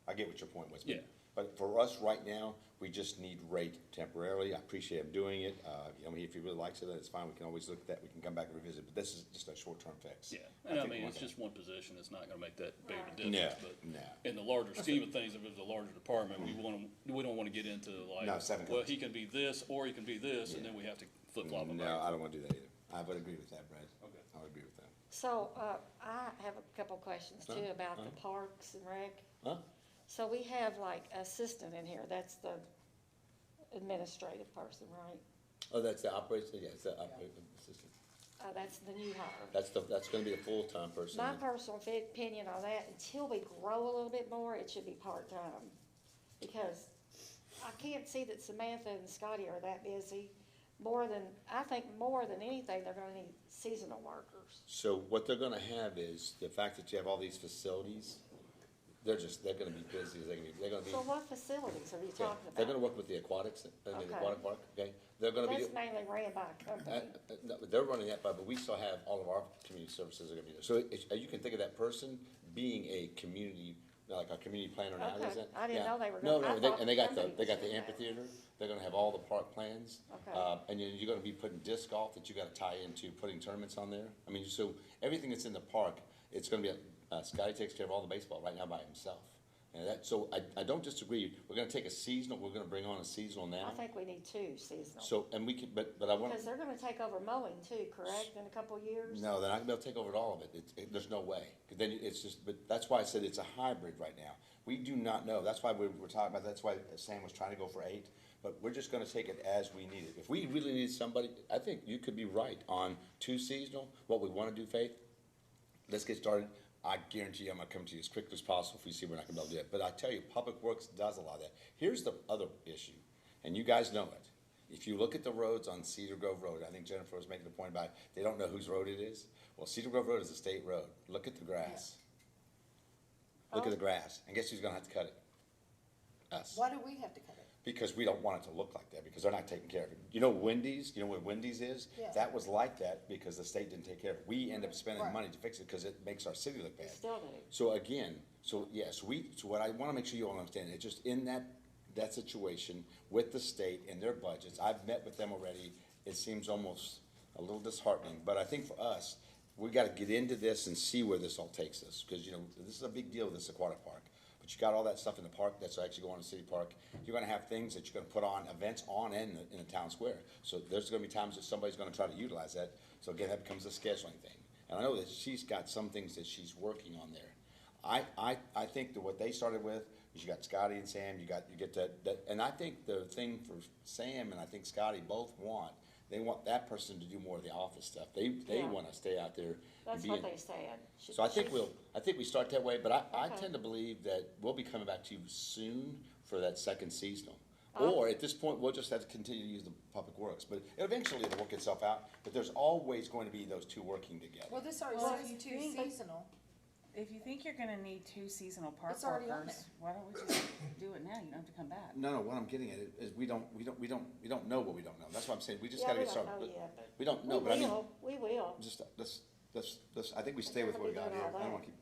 I get what your point was. Yeah. But for us right now, we just need rate temporarily. I appreciate him doing it. I mean, if he really likes it, then it's fine. We can always look at that. We can come back and revisit, but this is just a short-term fix. Yeah, and I think mean, we're it's gonna- just one position, it's not gonna make that big of a No, difference, but no. in the larger scheme of things, if it was a larger department, we don't wanna get into like, No, seven well, codes. he can be this, or he can be this, and then we have to flip-flop them No, back. I don't wanna do that either. I would agree with that, Brad. Okay. I would agree with that. So, I have a couple questions too Huh? about the parks and rec. Huh? So we have like assistant in here, that's the administrative person, right? Oh, that's the operator, yeah, it's the operating assistant. That's the new hire. That's gonna be a full-time person. My personal opinion on that, until we grow a little bit more, it should be part-time. Because I can't see that Samantha and Scotty are that busy. I think more than anything, they're gonna need seasonal workers. So what they're gonna have is, the fact that you have all these facilities, they're gonna be busy, they're gonna be. So what facilities are you Yeah, talking they're gonna about? work with the aquatics, the Okay. aquatic park, okay? They're gonna be, That's mainly ran by a company. no, they're running that, but we still have all of our community services are gonna be there. So you can think of that person being a community, like a community planner now, Okay. is it? I didn't Yeah. know they were No, gonna- I no, they, thought and they got the, somebody they was got the doing that. amphitheater, they're gonna have all the park plans. Okay. And then you're gonna be putting disc golf that you gotta tie into putting tournaments on there. I mean, so everything that's in the park, it's gonna be, Scotty takes care of all the baseball right now by himself. And so I don't disagree, we're gonna take a seasonal, we're gonna bring on a seasonal now. I think we need two seasonal. So, and we can, but I want. Because they're gonna take over mowing too, correct, in a couple of years? No, they're not gonna be able to take over all of it. There's no way. 'Cause then it's just, but that's why I said it's a hybrid right now. We do not know. That's why we're talking about, that's why Sam was trying to go for 8, but we're just gonna take it as we need it. If we really need somebody, I think you could be right on 2 seasonal, what we wanna do, Faith. Let's get started. I guarantee you I'm gonna come to you as quickly as possible if we see we're not gonna be able to do it. But I tell you, Public Works does a lot of that. Here's the other issue, and you guys know it. If you look at the roads on Cedar Grove Road, I think Jennifer was making a point about, they don't know whose road it is. Well, Cedar Grove Road is a state road. Look at the grass. Look at the grass, and guess who's gonna have to cut it? Us. Why do we have to cut it? Because we don't want it to look like that, because they're not taking care of it. You know Wendy's, you know where Wendy's is? Yeah. That was like that because the state didn't take care of it. We end up spending Right. money to fix it because it makes our city look We bad. still do. So again, so yes, so what I wanna make sure you all understand, it's just in that situation with the state and their budgets, I've met with them already, it seems almost a little disheartening, but I think for us, we gotta get into this and see where this all takes us, cause you know, this is a big deal, this aquatic park. But you got all that stuff in the park that's actually going to city park, you're gonna have things that you're gonna put on, events on in the town square. So there's gonna be times that somebody's gonna try to utilize that, so again, that becomes a scheduling thing. And I know that she's got some things that she's working on there. I think that what they started with, is you got Scotty and Sam, you get that, and I think the thing for Sam and I think Scotty both want, they want that person to do more of the office stuff. They Yeah. wanna stay out there and That's be what in. they said. So I think we start that way, but I Okay. tend to believe that we'll be coming back to you soon for that second seasonal. Oh. Or at this point, we'll just have to continue to use the Public Works, but eventually it'll work itself out, but there's always going to be those two working together. Well, this already Well, says if two you think- seasonal. If you think you're gonna need 2 seasonal park It's already on workers, why don't we just do it now? You don't have to come back. No, what I'm getting at is we don't know what we don't know. That's what I'm saying, we just Yeah, gotta we get don't started. know yet, but We don't we know, but I mean, will, we will. just, let's, I think we stay with what we got here. I don't wanna keep,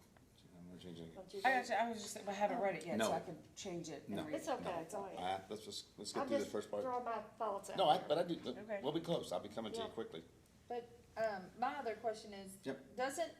I'm gonna change it. Don't you I think? got you, I was just, I haven't read it yet, No. so I can change it and No. read it. It's okay, go ahead. Let's get I'm through this just first part. throwing my thoughts out. No, there. I do, Okay. we'll be close, I'll be coming to you Yeah. quickly. But, my other question is, Yep. doesn't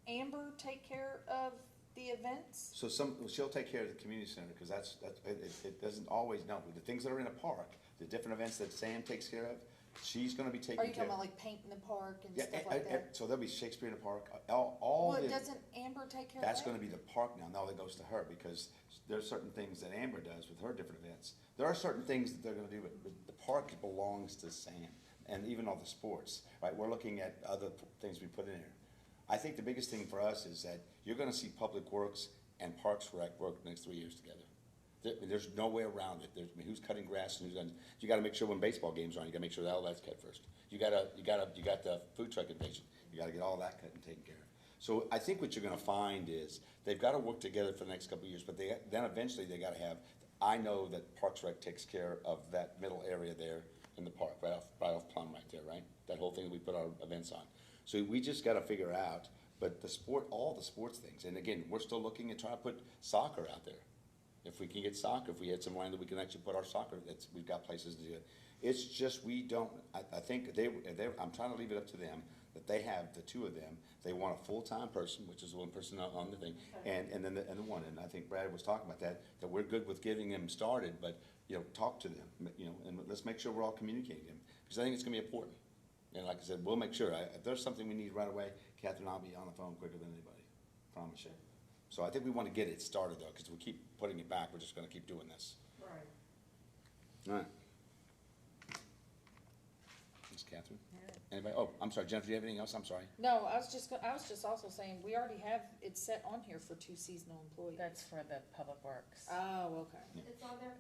Amber take care of the events? So she'll take care of the community center, because it doesn't always, no, the things that are in a park, the different events that Sam takes care of, she's gonna be taking Are care of. you talking about like painting the park and Yeah, stuff like that? so there'll be Shakespeare in the park, all Well, the, doesn't Amber take care of that? that's gonna be the park now, that goes to her, because there's certain things that Amber does with her different events. There are certain things that they're gonna do, but the park belongs to Sam, and even all the sports, right, we're looking at other things we put in here. I think the biggest thing for us is that you're gonna see Public Works and Parks Rec work the next 3 years together. There's no way around it. Who's cutting grass and who's gonna, you gotta make sure when baseball games are on, you gotta make sure that all that's cut first. You got the food truck invasion, you gotta get all that cut and taken care of. So I think what you're gonna find is, they've gotta work together for the next couple of years, but then eventually they gotta have, I know that Parks Rec takes care of that middle area there in the park, right off Plum right there, right? That whole thing that we put our events on. So we just gotta figure out, but all the sports things, and again, we're still looking at trying to put soccer out there. If we can get soccer, if we had some land that we can actually put our soccer, we've got places to do it. It's just, we don't, I think I'm trying to leave it up to them, that they have, the two of them, they want a full-time person, which is one person on the thing, and then the one, and I think Brad was talking about that we're good with getting them started, but, talk to them, and let's make sure we're all communicating them, because I think it's gonna be important. And like I said, we'll make sure, if there's something we need right away, Catherine, I'll be on the phone quicker than anybody, promise you. So I think we wanna get it started though, because we keep putting it back, we're just gonna keep doing this. Right. All right. Thanks, Catherine. Anybody, oh, I'm sorry, Jennifer, do you have anything else? I'm sorry. No, I was just also saying, we already have it set on here for 2 seasonal employees. That's for the Public Works. Oh, okay. It's on there,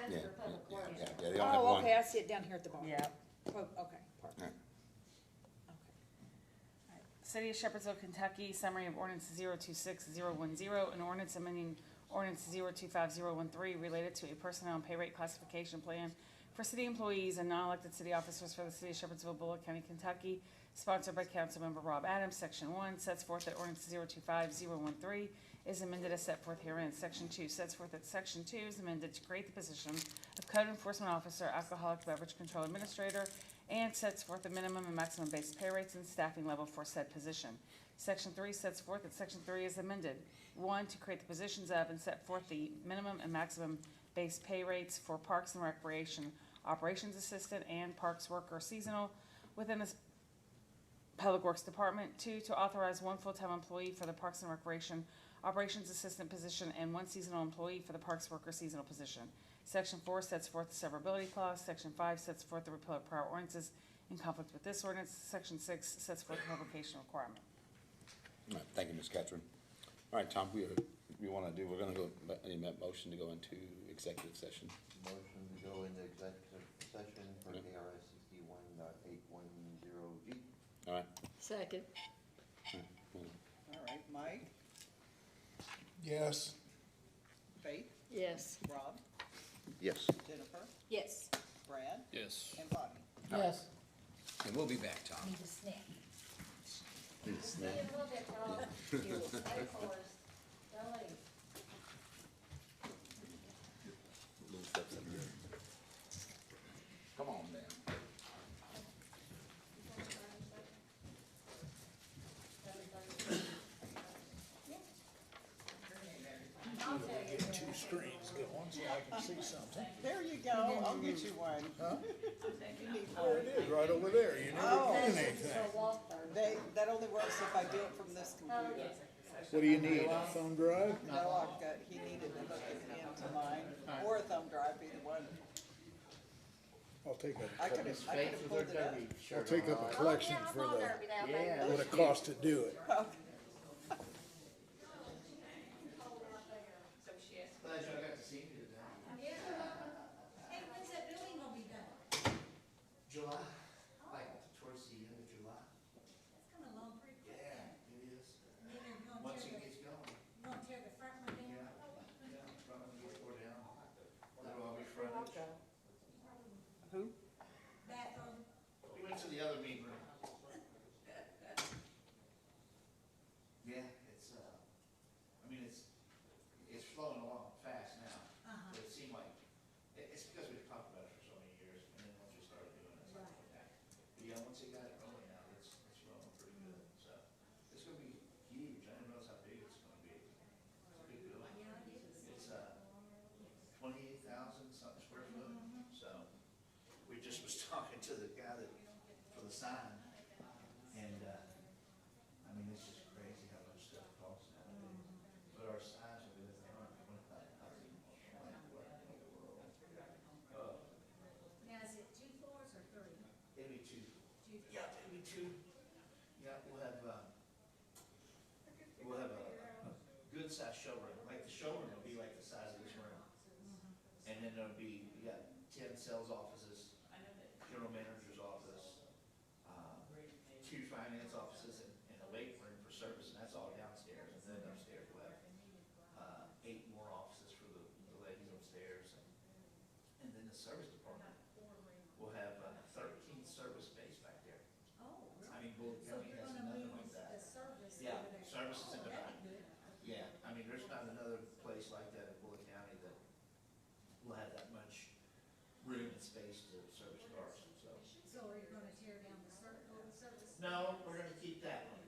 that's Yeah, for Public yeah, Works. yeah, they don't have Oh, one. okay, I see it down here at the bottom. Yeah. Oh, okay, park. Right. Okay. City of Shepherdsville, Kentucky, summary of ordinance 026010, an ordinance amending ordinance 025013 related to a personnel and pay rate classification plan for city employees and non-elected city officers for the city of Shepherdsville, Bullock County, Kentucky, sponsored by Councilmember Rob Adams. Section 1 sets forth that ordinance 025013 is amended as set forth herein. Section 2 sets forth that Section 2 is amended to create the position of Code Enforcement Officer, Alcoholic Beverage Control Administrator, and sets forth the minimum and maximum base pay rates and staffing level for said position. Section 3 sets forth that Section 3 is amended. 1, to create the positions of and set forth the minimum and maximum base pay rates for Parks and Recreation Operations Assistant and Parks Worker Seasonal within the Public Works Department. 2, to authorize 1 full-time employee for the Parks and Recreation Operations Assistant position and 1 seasonal employee for the Parks Worker Seasonal position. Section 4 sets forth the severability clause. Section 5 sets forth the repeal of prior ordinances in conflict with this ordinance. Section 6 sets forth the publication requirement. All right, thank you, Ms. Ketchum. All right, Tom, we're gonna go, any motion to go into executive session? Motion to go into executive session for KRS 61.810G. All right. Second. All right, Mike, Yes. Faith, Yes. Rob, Yes. Jennifer, Yes. Brad, Yes. and Bonnie. Yes. And we'll be back, Tom. Need a snack. Snack. A little bit, Rob. Here, wait for us. Don't leave. Little steps in here. Come on, man. Get 2 screens going so I can see something. There you go, I'll get you one. Huh? You need There one. it is, right over there. You never Oh. did anything. That only works if I do it from this computer. What do you need, a thumb drive? No, I've got, he needed to hook it into mine, or a thumb drive, either one. I'll take I could've pulled it up. I'll take up a collection for the, what it costs to do it. Hey, when's that building gonna be done? July, like towards the end of July. That's coming along pretty quick. Yeah, it is. And then they're gonna Once tear it gets going. gonna tear the front one down. Yeah, front of the door down. That'll all be frontage. Who? Bathroom. We went to the other meeting room. Yeah, it's, I mean, it's flowing along fast now. But it seemed like, it's because we've talked about it for so many years, and then once we started doing it, it's like that. But yeah, once it got it rolling now, it's rolling pretty good, so. It's gonna be huge, I didn't realize how big it's gonna be. It's a big building. It's, 28,000 something square foot, so. We just was talking to the guy that, for the sign, and, I mean, it's just crazy how much stuff costs nowadays. But our signs will be like $125,000. Now, is it 2 floors or 3? It'll be 2. Yeah, it'll be 2. Yeah, we'll have a good sized showroom, like the showroom will be like the size of this room. And then there'll be, we got 10 sales offices, general manager's office, 2 finance offices, and a weight room for service, and that's all downstairs. And then upstairs we'll have 8 more offices for the ladies upstairs. And then the service department will have 13 service bays back there. Oh, really? I mean, Bullock So County you're has gonna nothing move like that. the service Yeah, over there? services in the Oh, back. that'd be good. Yeah, I mean, there's not another place like that in Bullock County that will have that much room and space to service cars, so. So are you gonna tear down the old service? No, we're gonna keep that one,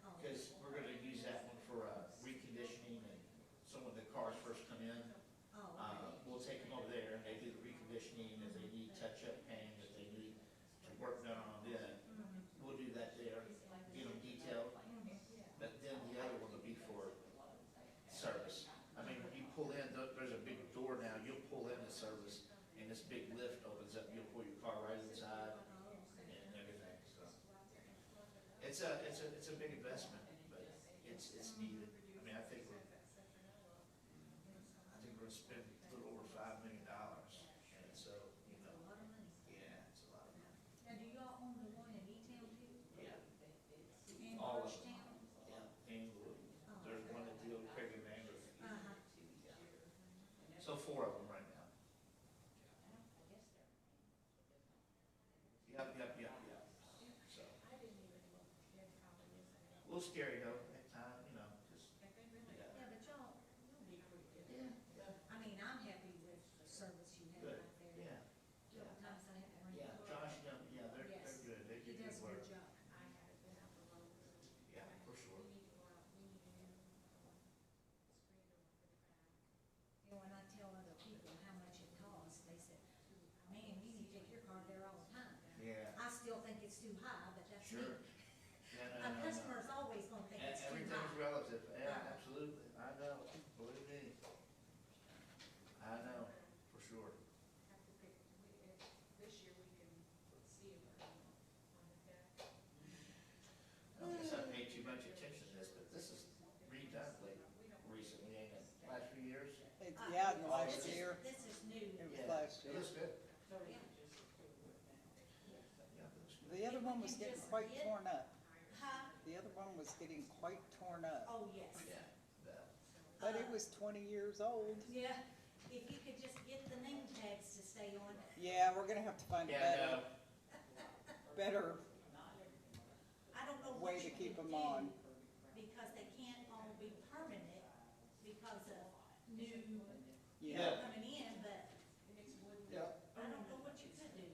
Oh. because we're gonna use that one for reconditioning, and so when the cars first come in, Oh, okay. we'll take them over there, and they do the reconditioning, if they need touch-up paint, if they need work done on them, we'll do that there, get them detailed. But then the other one will be for service. I mean, when you pull in, there's a big door now, you'll pull in the service, and this big lift opens up, you'll pull your car right inside and everything, so. It's a big investment, but it's needed. I mean, I think we're gonna spend a little over $5 million, and so, you know, yeah, it's a lot of money. Now, do y'all own the one in E-Town too? Yeah, And all of First little scary though, at time, you know, just, Yeah, but y'all be pretty good. I mean, I'm happy with the service you have good, out there. yeah, Couple times I had to bring yeah, it. Josh, yeah, they're Yes. good, they He do does good a work. good job. Yeah, for sure. You know, when I tell other people how much it costs, they say, man, you need to take your car there all the time. Yeah, I still think it's too high, but that's me. sure. Yeah, no, A no, no. customer's always gonna think it's too Everything's high. relative, yeah, absolutely, I know, believe me. I know, for sure. I don't guess I paid too much attention to this, but this is redone recently, ain't it, last few years? It's, yeah, in the last This is- year, This is new. it was Yeah, last It year. looks good. Yeah. Yeah, it looks good. The other one was getting quite torn up. Huh? The other one was getting quite torn up, Oh, yes. Yeah, that. but it was 20 years old. Yeah, if you could just get the name tags to stay on. Yeah, we're gonna have to find a Yeah, better I don't know way what to you keep could them do, on. because they can't all be permanent because of new Yeah, coming in, but yeah. I don't know what you could do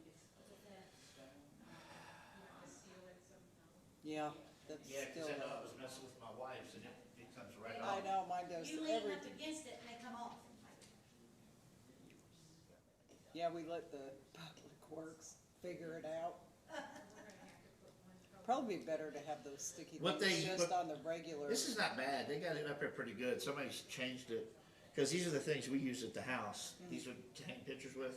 with that. yeah, that's Yeah, still, cause I know I was messing with my wife's and it comes right I off. know, mine does You lean every, up against it and they come off. yeah, we let the public works figure it out. Probably better to have those sticky What things they- just but on the regular. This is not bad, they got it up there pretty good, somebody's changed it, cause these are the things we use at the house, these are to hang pictures with.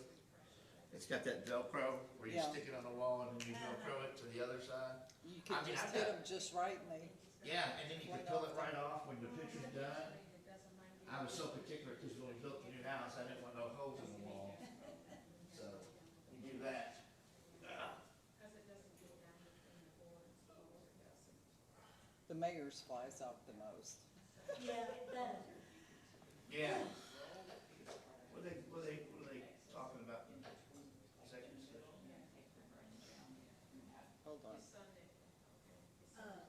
It's got that Velcro, where you Yeah. stick it on the wall and then you Velcro it to the other side. You I could mean, just I've hit got- them just right and they, Yeah, and then you can Right pull off it right off when the picture's done. I was so particular, cause when we built the new house, I didn't want no holes in the wall. So, you do that. the mayor's flies out the most. Yeah, it does. Yeah. What are they talking about in executive session? Hold on. Uh,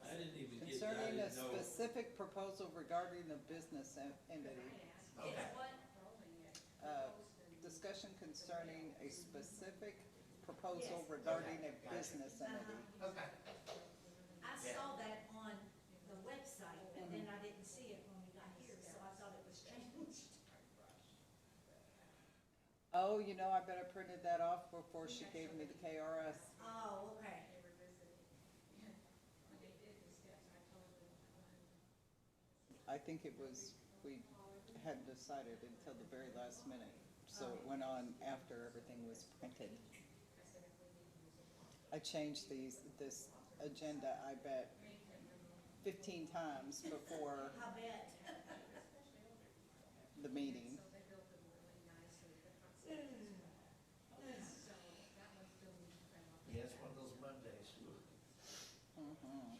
I didn't even get, I Concerning a didn't know. specific proposal regarding the business entity. Okay. It's what? Discussion concerning a specific proposal regarding a business entity. Okay. I Yeah. saw that on the website, but then I didn't see it when we got here, so I thought it was changed. Oh, you know, I bet I printed that off before she gave me the KRS. Oh, okay. I think it was, we hadn't decided until the very last minute, so it went on after everything was printed. I changed this agenda, I bet, 15 times before I bet. the meeting. Yeah, it's one of those Mondays. Mhm.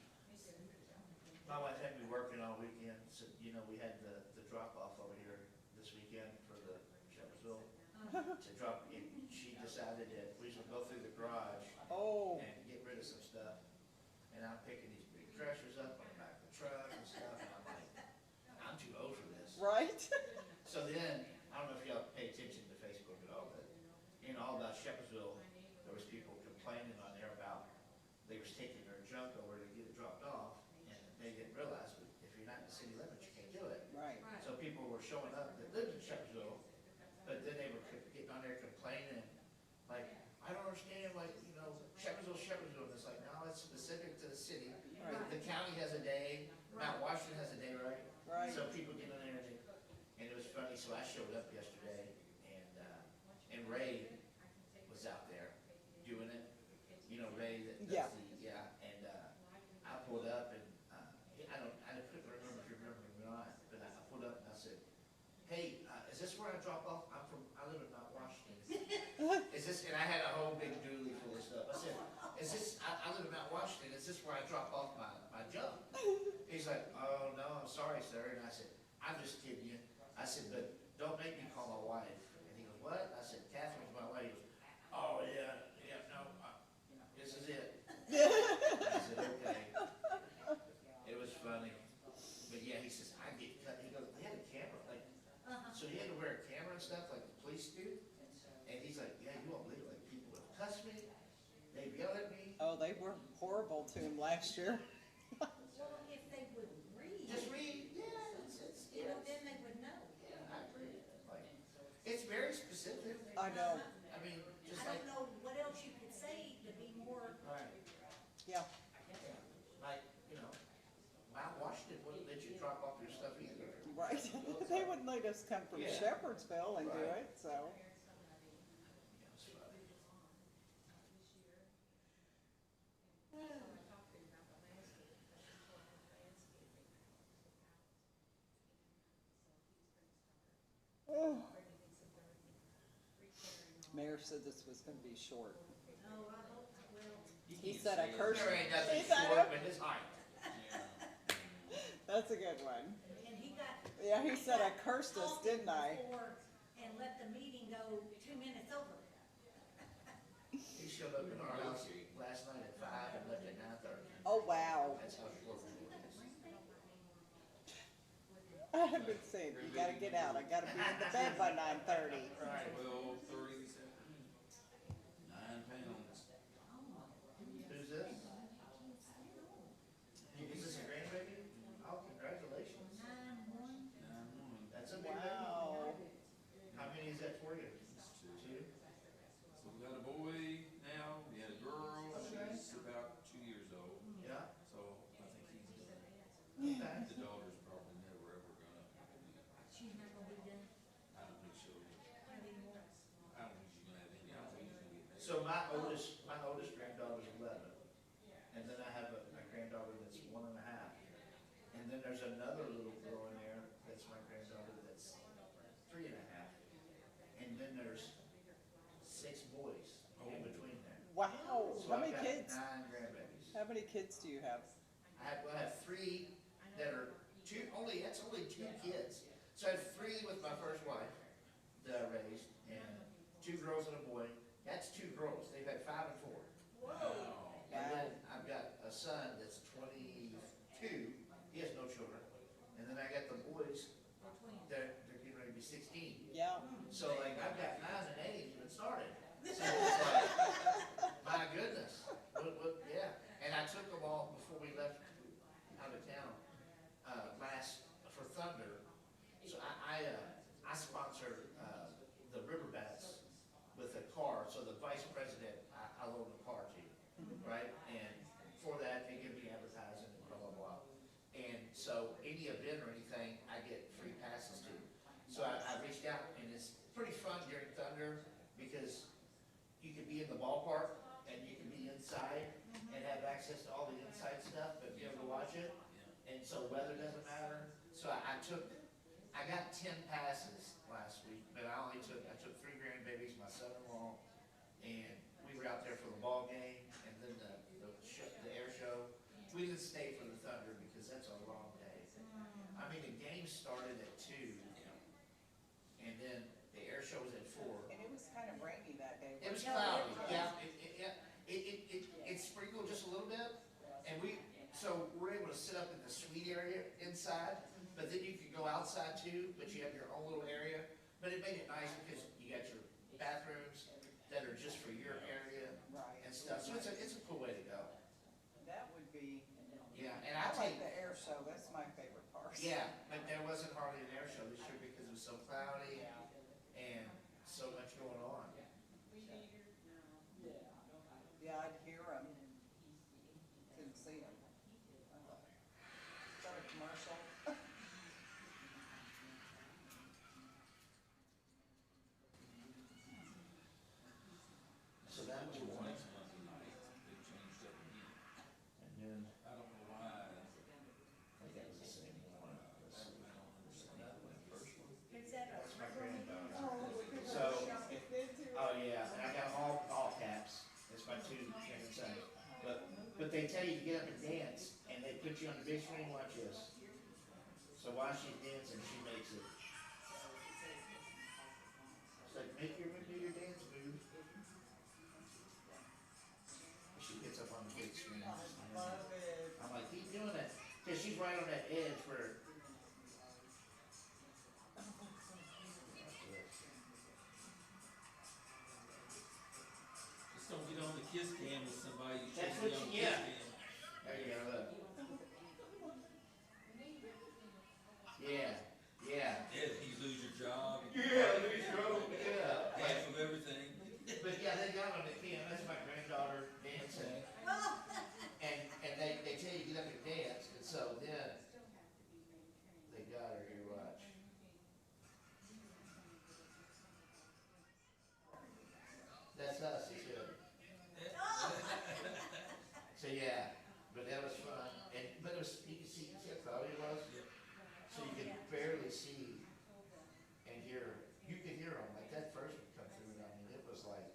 My wife had me working all weekend, so, you know, we had the drop off over here this weekend for the Shepherdsville. To drop, and she decided that we should go through the garage Oh, and get rid of some stuff. And I'm picking these big treasures up on the back of the truck and stuff, and I'm like, I'm too old for this. right? So then, I don't know if y'all pay attention to Facebook at all, but, you know, all about Shepherdsville, there was people complaining on there about, they was taking their junk over to get it dropped off, and they didn't realize that if you're not in the city limits, you can't do it. Right. So people were showing up that lived in Shepherdsville, but then they were getting on there complaining, like, I don't understand, like, you know, Shepherdsville, and it's like, no, it's specific to the city. Right. The county has a day, Mount Washington has a day, right? Right. So people get in there and it was funny, so I showed up yesterday and Ray was out there doing it. You know, Ray that does Yeah. and I pulled up and, I couldn't remember if you remember me or not, but I pulled up and I said, hey, is this where I drop off? I live in Mount Washington. Is this, and I had a whole big dually full of stuff. I said, is this, I live in Mount Washington, is this where I drop off my junk? He's like, oh, no, I'm sorry, sir. And I said, I'm just kidding you. I said, but don't make me call my wife. And he goes, what? I said, Catherine's my wife. He goes, oh, yeah, no, this is it. I said, okay. But yeah, he says, I get cut, he goes, they had a camera, like, so you had to wear a camera and stuff like the police do. And he's like, yeah, you won't believe it, like, people would cuss me, they'd yell at me. Oh, they were horrible to him last year. Well, if they would read. Just read, yeah, You know, then they would know. yeah, I agree. Like, it's very specific. I know, I mean, just I like, don't know what else you could say to be more, right, yeah. like, you know, Mount Washington wouldn't let you drop off your stuff either. Right, they wouldn't let us come from Yeah. Shepherdsville and do Right. it, so. Yeah, it's funny. Mayor said this was gonna be short. oh, I hope, well, He said a curse. There ain't nothing He said short a- but his height. That's a good one. and he got. Yeah, he said I got cursed us, coffee didn't I? before And let the meeting go 2 minutes over. He showed up in our house last night at 5 and left at 9:30. Oh, wow. That's how short it was. I have been saying, you gotta get out, I gotta be in the bed by 9:30. Right. 12:37, 9 pounds. Who's this? Is this a grandbaby? Oh, congratulations. 9-1. 9-1. That's a big baby. Wow. How many is that for you? Two? So we got a boy now, we had a girl, she's about 2 years old, Yeah? so I think he's done. Okay. The daughter's probably never ever gonna, She's not gonna be done I don't think she'll, anymore. I don't think she's gonna have any, I don't think she's gonna get married. So my oldest granddaughter's 11. And then I have a granddaughter that's 1.5. And then there's another little girl in there that's my granddaughter that's 3.5. And then there's 6 boys in between there. Wow, So how I've many got kids? 9 grandbabies. How many kids do you have? I have 3 that are that's only 2 kids. So I have 3 with my first wife that I raised, and 2 girls and a boy. That's 2 girls. They've had 5 and 4. Whoa. And then I've got a son that's 22. He has no children. And then I got the boys. They're getting ready to be 16. Yeah. So like I've got 9 and 8 ain't even started. So it's like, my goodness, yeah. And I took them all before we left out of town, for Thunder. So I sponsored, the River Bats with a car. So the vice president, I loan a car to, right? And for that, they give me advertising and blah, blah, blah. And so any event or anything, I get free passes to. So I reached out, and it's pretty fun during Thunder because you can be in the ballpark and you can be inside and have access to all the inside stuff, but be able to watch it. And so weather doesn't matter. So I got 10 passes last week, but I took 3 grandbabies, my son-in-law, and we were out there for the ball game and then the air show. We didn't stay for the Thunder because that's a long day. I mean, the game started at 2, and then the air show was at 4. And it was kind of rainy that day. It was wasn't cloudy, yeah, it sprinkled just a little bit, and so we're able to sit up in the suite area inside, but then you could go outside too, but you have your own little area. But it made it nice because you got your bathrooms that are just for your area Right. and stuff, so it's a cool way to go. That would be, Yeah, and I I like take, the air show, that's my favorite part. yeah, but there wasn't hardly an air show this year because it was so cloudy and so much going on. Yeah, I'd hear them. Couldn't see them. Is that a commercial? So that was one. Next Monday night, they changed up again. And then, I don't know why. I think that was the same one. First one. Is that a? That's my granddaughter. So, oh yeah, and I got all caps. It's my 2 grandsons. But they tell you to get up and dance, and they put you on the big screen. Watch this. So while she's dancing, she makes it. It's like do your dance move. She gets up on the big screen. I'm like, keep doing it, because she's he's right on that edge where. Just don't get on the kiss cam with somebody you That's shouldn't be what on the you- kiss yeah. cam. There you go, look. Yeah, yeah. Yeah, you lose your job. Yeah, lose your own, yeah. Half of everything. But yeah, they got on the piano, that's my granddaughter dancing. And they tell you get up and dance, and so then they got her, here, watch. That's us, he said. So yeah, but that was fun, but it was, you can see how cloudy it was? So you could barely see and hear, you could hear them, like that first one come through, I mean, it was like,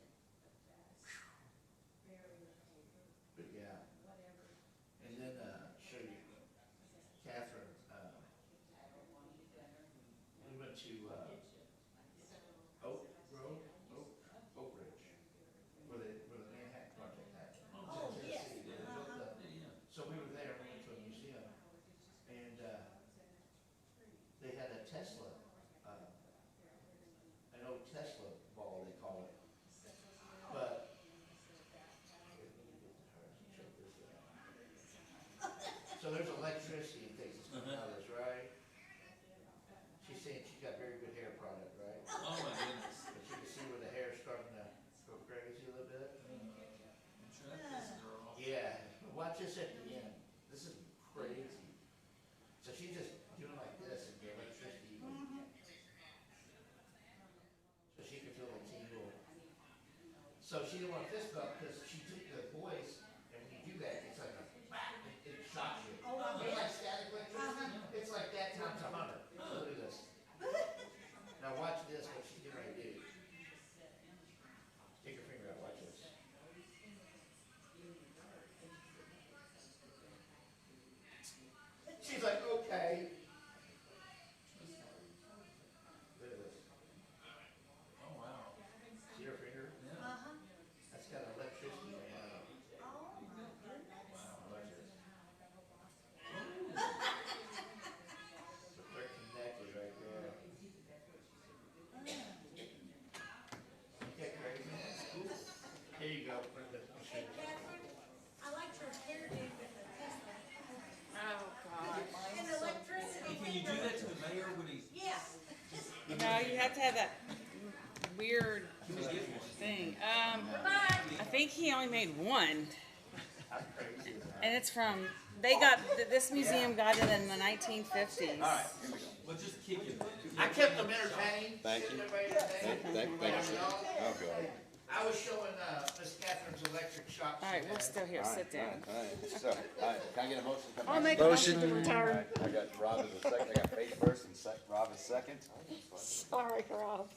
but yeah. And then, show you, Catherine, we went to, Oak Ridge, where the Manhattan Project happened. Oh, yes. So we were there, we went to a museum, and, they had a Tesla, an old Tesla ball, they call it. But, so there's electricity and things that's coming out of this, right? She's saying she's got very good hair product, right? Oh my goodness. But you can see where the hair's starting to go crazy a little bit. Yeah, watch this at the end. This is crazy. So she's just doing like this and the electricity. So she can feel the tingle. So she didn't want to fist bump because she took the voice, and when you do that, it's like a whack, it shocks you. You know, like static electricity? It's like that times 100. So look at this. Now watch this, what she's getting ready to do. Stick your finger out, watch this. She's like, okay. Look at this. Oh, wow. See her finger? Yeah. That's got electricity coming out. Wow, watch this. So they're connected right there. Okay, crazy. That's cool. Here you go. Hey, Catherine, I liked your hairdo with the Tesla. Oh, God. And electricity. Can you do that to the mayor when he's? Yeah. No, you have to have that weird thing. I think he only made one. And it's from, this museum got it in the 1950s. Alright, Well, just kick him. I kept them entertained. Thank you. Everybody entertained. Thank you, sir. Oh, God. I was showing, Miss Catherine's electric shock. All right, we're still here, sit down. All right, so, all right, can I get a motion to come back? I'll make a motion to retire. I got Rob as a second, I got Faith first and Rob as second. Sorry, Rob.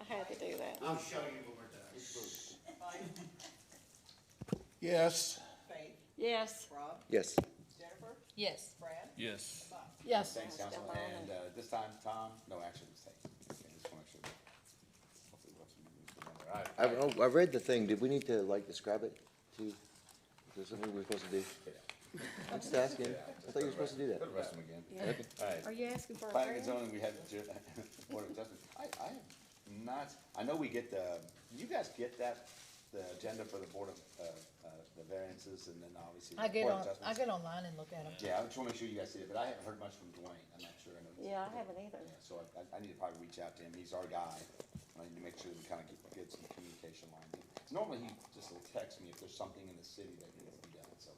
I had to do that. I'll show you when we're done. Yes. Faith, Yes. Rob, Yes. Jennifer, Yes. Brad, Yes. Bob. Yes. Thanks, Council, and, this time, Tom, no action was taken. Okay, just wanna make sure. Hopefully we'll have some news from there. All right. I read the thing, did we need to like describe it too? Is there something we're supposed to do? I'm just asking, I thought you were supposed to do that. Put the rest of them again. Yeah. Okay. All right. Are you asking for a Planning and prayer? zoning, we had Board of Adjustment. I have not, I know we get you guys get that, the agenda for the Board of, the variances and then obviously. I get Board of on, I Adjustments? get online and look at them. Yeah, I just wanna make sure you guys see it, but I haven't heard much from Dwayne, I'm not sure. I know Yeah, I haven't either. Yeah, so I need to probably reach out to him, he's our guy. I need to make sure we kinda get some communication lines. Normally, he just will text me if there's something in the city that needs to be done, so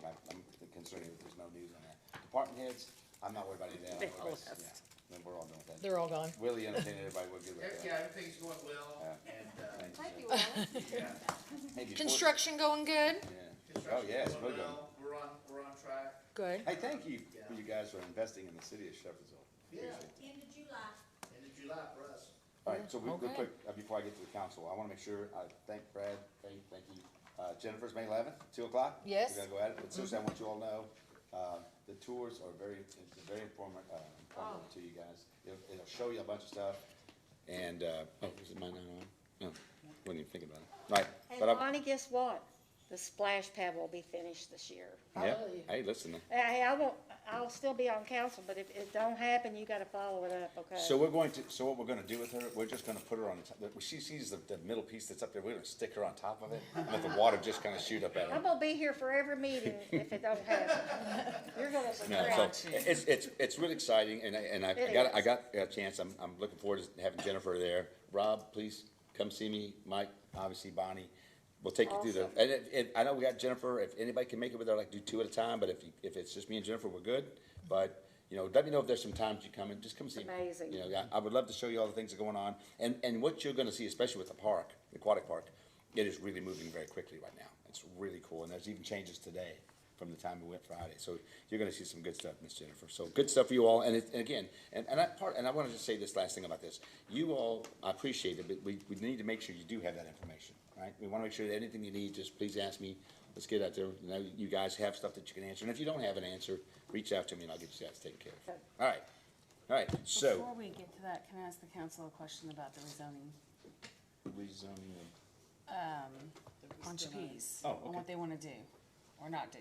I'm concerned if there's no news on that. Department heads, I'm not worried about any of that. They all Otherwise, left. yeah, then we're all done with that. They're all gone. Willie entertained everybody, we're good with that. Yeah, everything's going well, Yeah. and, Thank you, yeah. Hey, before- Construction going good? Yeah. Oh, yeah, it's Construction's real going good. well. We're on track. Good. Hey, thank you for you guys for investing in the city of Shepherdsville. Yeah. Appreciate it. End of July. End of July for us. All right, so real Okay. quick, before I get to the council, I wanna make sure, I thank Brad, Faith, thank you. Jennifer's May 11th, 2:00. Yes. We're gonna go at it, but seriously, I want you all to know, the tours are it's very informative to you guys. It'll show you a bunch of stuff, and, is it mine not on? No, wasn't even thinking about it. Right, And but Bonnie, guess what? The splash pad will be finished this year. yeah, hey, listen, Hey, I won't, I'll still be on council, but if it don't happen, you gotta follow it up, okay? So what we're gonna do with her, we're just gonna put her on the top, she sees the middle piece that's up there, we're gonna stick her on top of it, and let the water just kinda shoot up at her. I'm gonna be here for every meeting if it don't happen. You're gonna No, regret. so it's really exciting, and I It got is. a chance. I'm looking forward to having Jennifer there. Rob, please come see me. Mike, obviously Bonnie. We'll take you through the. And I know we got Jennifer. If anybody can make it with her, I'd like to do 2 at a time. But if it's just me and Jennifer, we're good. But let me know if there's some times you come in. Just come see me. Amazing. I would love to show you all the things that are going on, and what you're going to see, especially with the park, the aquatic park. It is really moving very quickly right now. It's really cool, and there's even changes today from the time we went Friday. So you're gonna see some good stuff, Miss Jennifer. So good stuff for you all. And again, and I wanna just say this last thing about this. You all, I appreciate it, but we need to make sure you do have that information, right? We wanna make sure that anything you need, just please ask me. Let's get out there. You guys have stuff that you can answer. And if you don't have an answer, reach out to me and I'll get you guys taken care of. All right, so. Before we get to that, can I ask the council a question about the rezoning? Rezoning. On Chappies, Oh, on okay. what they wanna do or not do.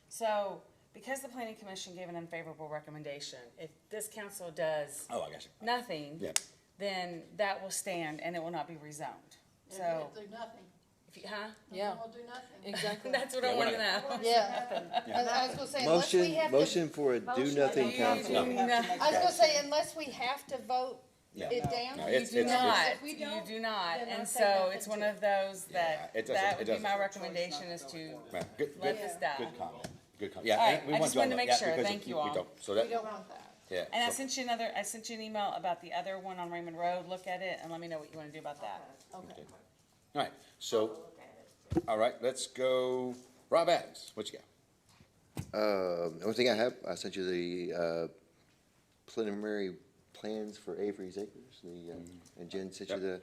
So, because the planning commission gave an unfavorable recommendation, if this council does Oh, I got you. nothing, Yeah. then that will stand and it will not be rezoned. If So, they do nothing, if you, huh? Yeah, we'll do nothing. exactly. That's what Yeah, I we're wanna not- know. Yeah. I was gonna say, unless we have to. Motion for a do-nothing You council. do not- I was gonna say, unless we have to vote Yeah. it down. No, You it's- do it's- not, If we you don't, do not, then I and say so nothing it's one too. of those Yeah, that, it doesn't- that it would be doesn't. my recommendation is to Right, good, let good, this die. good comment. Good comment. Yeah, All right, and we I want just you wanted on to make that, sure. because Thank you we all. don't. So We that, don't want that. yeah. And I so- sent you an email about the other one on Raymond Road, look at it and let me know what you wanna do about that. Okay. All right, so, all right, let's go. Rob Adams, what you got? The only thing I have, I sent you the, preliminary plans for Avery's Acres, and Jen sent you the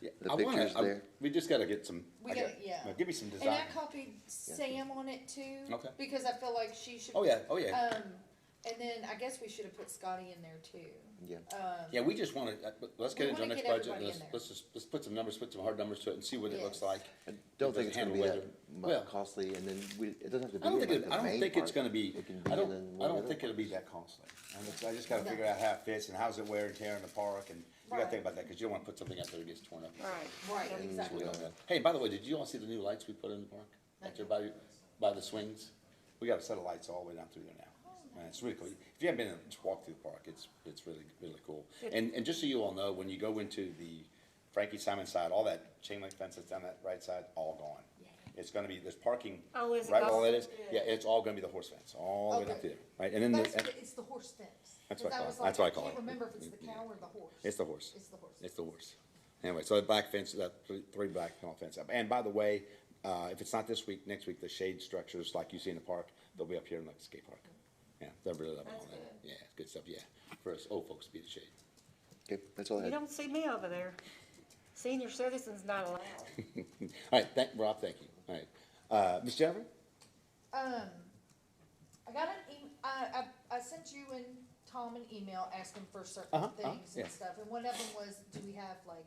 Yeah, the I wanna- pictures there. We just gotta get some. We gotta, yeah. Give me some And design. I copied Sam on it too. Okay. Because I feel like she should. Oh, yeah. And then I guess we should have put Scotty in there too. Yeah. Yeah, we just wanna, let's get We into our wanna next get budget, everybody and in there. let's put some numbers, put some hard numbers to it and see what it looks Yes. like. I don't think it's gonna be Handle that well. much costly, and then it doesn't have to be I don't in think like it, the I don't main think it's part. gonna be, It can be I in don't one of the think it'll be that costly. I just gotta figure out how it fits and how's it wear and tear in the park, and you gotta Right. think about that, cause you don't wanna put something out there that gets torn up. Right. Right, So we exactly. don't have- Hey, by the way, did you all see the new lights we put in the park? Out there by the swings? We got a set of lights all the way down through there now. Man, it's really cool. If you haven't been in, just walk through the park, it's really, really cool. And just so you all know, when you go into the Frankie Simon side, all that chain link fence that's down that right side, all gone. It's gonna be, there's parking, Oh, is it? right where all that is, yeah, it's all gonna be the horse fence, all the way down Okay. through there, right? And then, That's, the- it's the horse fence. That's what I 'Cause call was it. That's what I call can't it. remember if it's the cow or the horse. it's the horse. It's the horse. It's the horse. Anyway, so the black fence, that three black fence up. And by the way, if it's not this week, next week, the shade structures like you see in the park, they'll be up here in like the skate park. Yeah, they're really loving all that. Yeah, it's good stuff, yeah. For us old folks to be the shade. Okay, that's all I You had. don't see me over there. Senior citizens not allowed. All right, Rob, thank you. All right. Ms. Jennifer? I got I sent you and Tom an email asking for certain things yeah. and stuff, and one of them was, do we have like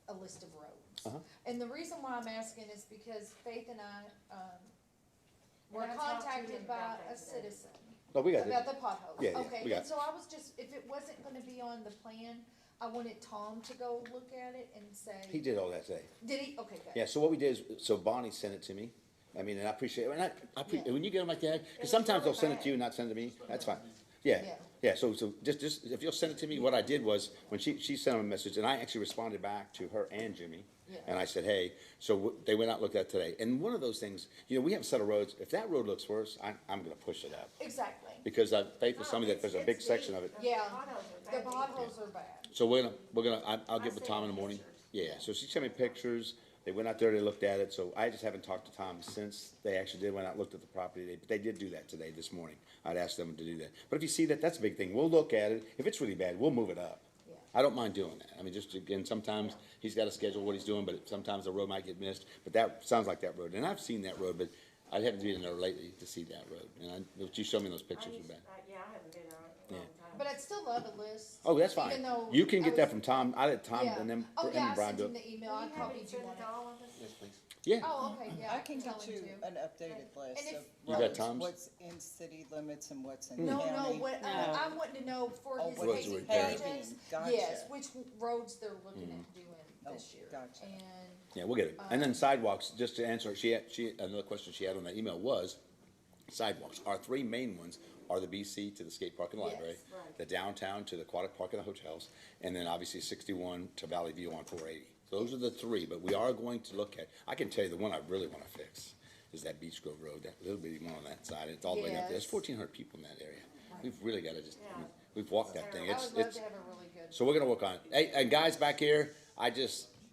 a list of roads? And the reason why I'm asking is because Faith and I, were And I talked to him contacted by about that a today. citizen Oh, we got about it. the potholes. Yeah, yeah, Okay, we got and it. so I was just, if it wasn't gonna be on the plan, I wanted Tom to go look at it and say. He did all that today. Did he? Okay, good. Yeah, so what we did is, so Bonnie sent it to me. I mean, and I appreciate it. And Yeah. when you get them like that, because was sometimes really they'll send it bad. to you and not send it to me, that's fine. Yeah, Yeah. yeah, so just, if you'll send it to me, what I did was, when she sent him a message, and I actually responded back to her and Jimmy. Yeah. And I said, hey, so they went out and looked at it today. And one of those things, we have a set of roads, if that road looks worse, I'm gonna push it up. Exactly. Because Faith was telling me that there's a big section of it. Yeah, Potholes are the bad. potholes are bad. So I'll get with Tom in the morning. Yeah, so she sent me pictures, they went out there, they looked at it, so I just haven't talked to Tom since they actually went out and looked at the property. They did do that today, this morning. I'd asked them to do that. But if you see that, that's a big thing. We'll look at it. If it's really bad, we'll move it up. Yeah. I don't mind doing that. I mean, just again, sometimes he's got to schedule what he's doing, but sometimes the road might get missed. But that sounds like that road. And I've seen that road, but I haven't been there lately to see that road. And you showed me those pictures were bad. Yeah, I haven't been on it in a long time. But I'd still love a list. Oh, that's fine. Even though You can I get that was- from Tom. I let Tom Yeah. and then Oh, him yeah, and I Brian sent do him it. the email, I copied you on it. Yes, please. Yeah, Oh, okay, yeah. I can tell get him you to. an updated list And if- of You got roads, Tom's? what's in city limits and what's in county. No, what, No. I want to know for Oh, his what Roads paving are repaired. projects. Gotcha. Yes, which roads they're looking at doing Oh, this year. gotcha. And, yeah, we'll get it. And then sidewalks, just to answer, another question she had on that email was, sidewalks, our three main ones are the BC to the skate park and library, Yes, right. the downtown to the aquatic park and the hotels, and then obviously 61 to Valley View on 480. Those are the three, but we are going to look at, I can tell you the one I really want to fix is that Beach Grove Road, that little bitty one on that side. It's all the way up there. There's Yes. 1,400 people in that area. We've really got to just, I mean, we've walked that thing. I It's, would love it's, to have a really good. so we're gonna work on it. Hey, and guys back here,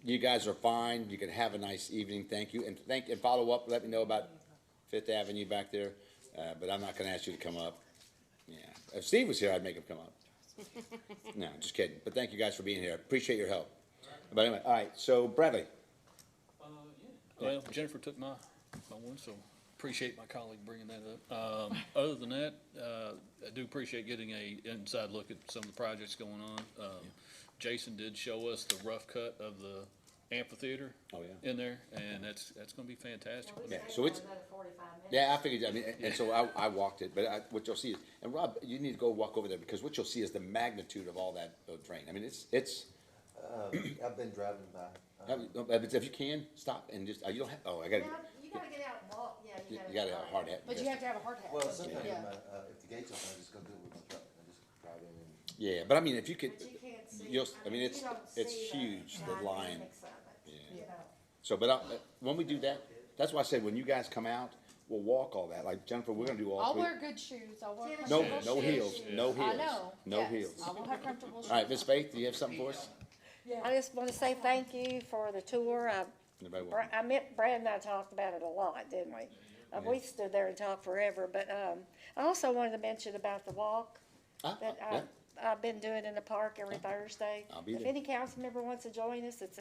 you guys are fine. You can have a nice evening. Thank you. And follow up, let me know about Fifth Avenue back there. But I'm not gonna ask you to come up. Yeah. If Steve was here, I'd make him come up. No, just kidding. But thank you guys for being here. Appreciate your help. But anyway, all right, so Bradley. Well, Jennifer took my one, so appreciate my colleague bringing that up. Other than that, I do appreciate getting a inside look at some of the projects going on. Jason did show us the rough cut of the amphitheater. Oh, yeah. In there, and that's gonna be fantastic. Yeah, so it's, yeah, I figured, I mean, and so I walked it, but what you'll see is, and Rob, you need to go walk over there, because what you'll see is the magnitude of all that terrain. I mean, it's, I've been driving by. if you can, stop and just, you don't have, I gotta, You gotta get out and walk, yeah, you gotta have a hard hat. But you have to have a hard hat. Well, don't you? sometimes, Yeah. if the gate's open, I just go do it with my truck. I just drive in and. Yeah, but I mean, if you could, But you can't see. I mean, it's you don't see huge, the line. dynamics of it, Yeah. you know. So, but when we do that, that's why I said, when you guys come out, we'll walk all that, like Jennifer, we're gonna do all I'll three. wear good shoes. I'll wear Tennis No, comfortable no shoes. heels, no heels. I know. No yes. heels. I will have comfortable shoes. All right, Miss Faith, do you have something for us? I just wanna say thank you for the tour. Anybody want? I met Brad and I talked about it a lot, didn't we? We stood there and talked forever, but, I also wanted to mention about the walk that Yeah, I've been doing in the park every Thursday. I'll be If there. any council member wants to join us, it's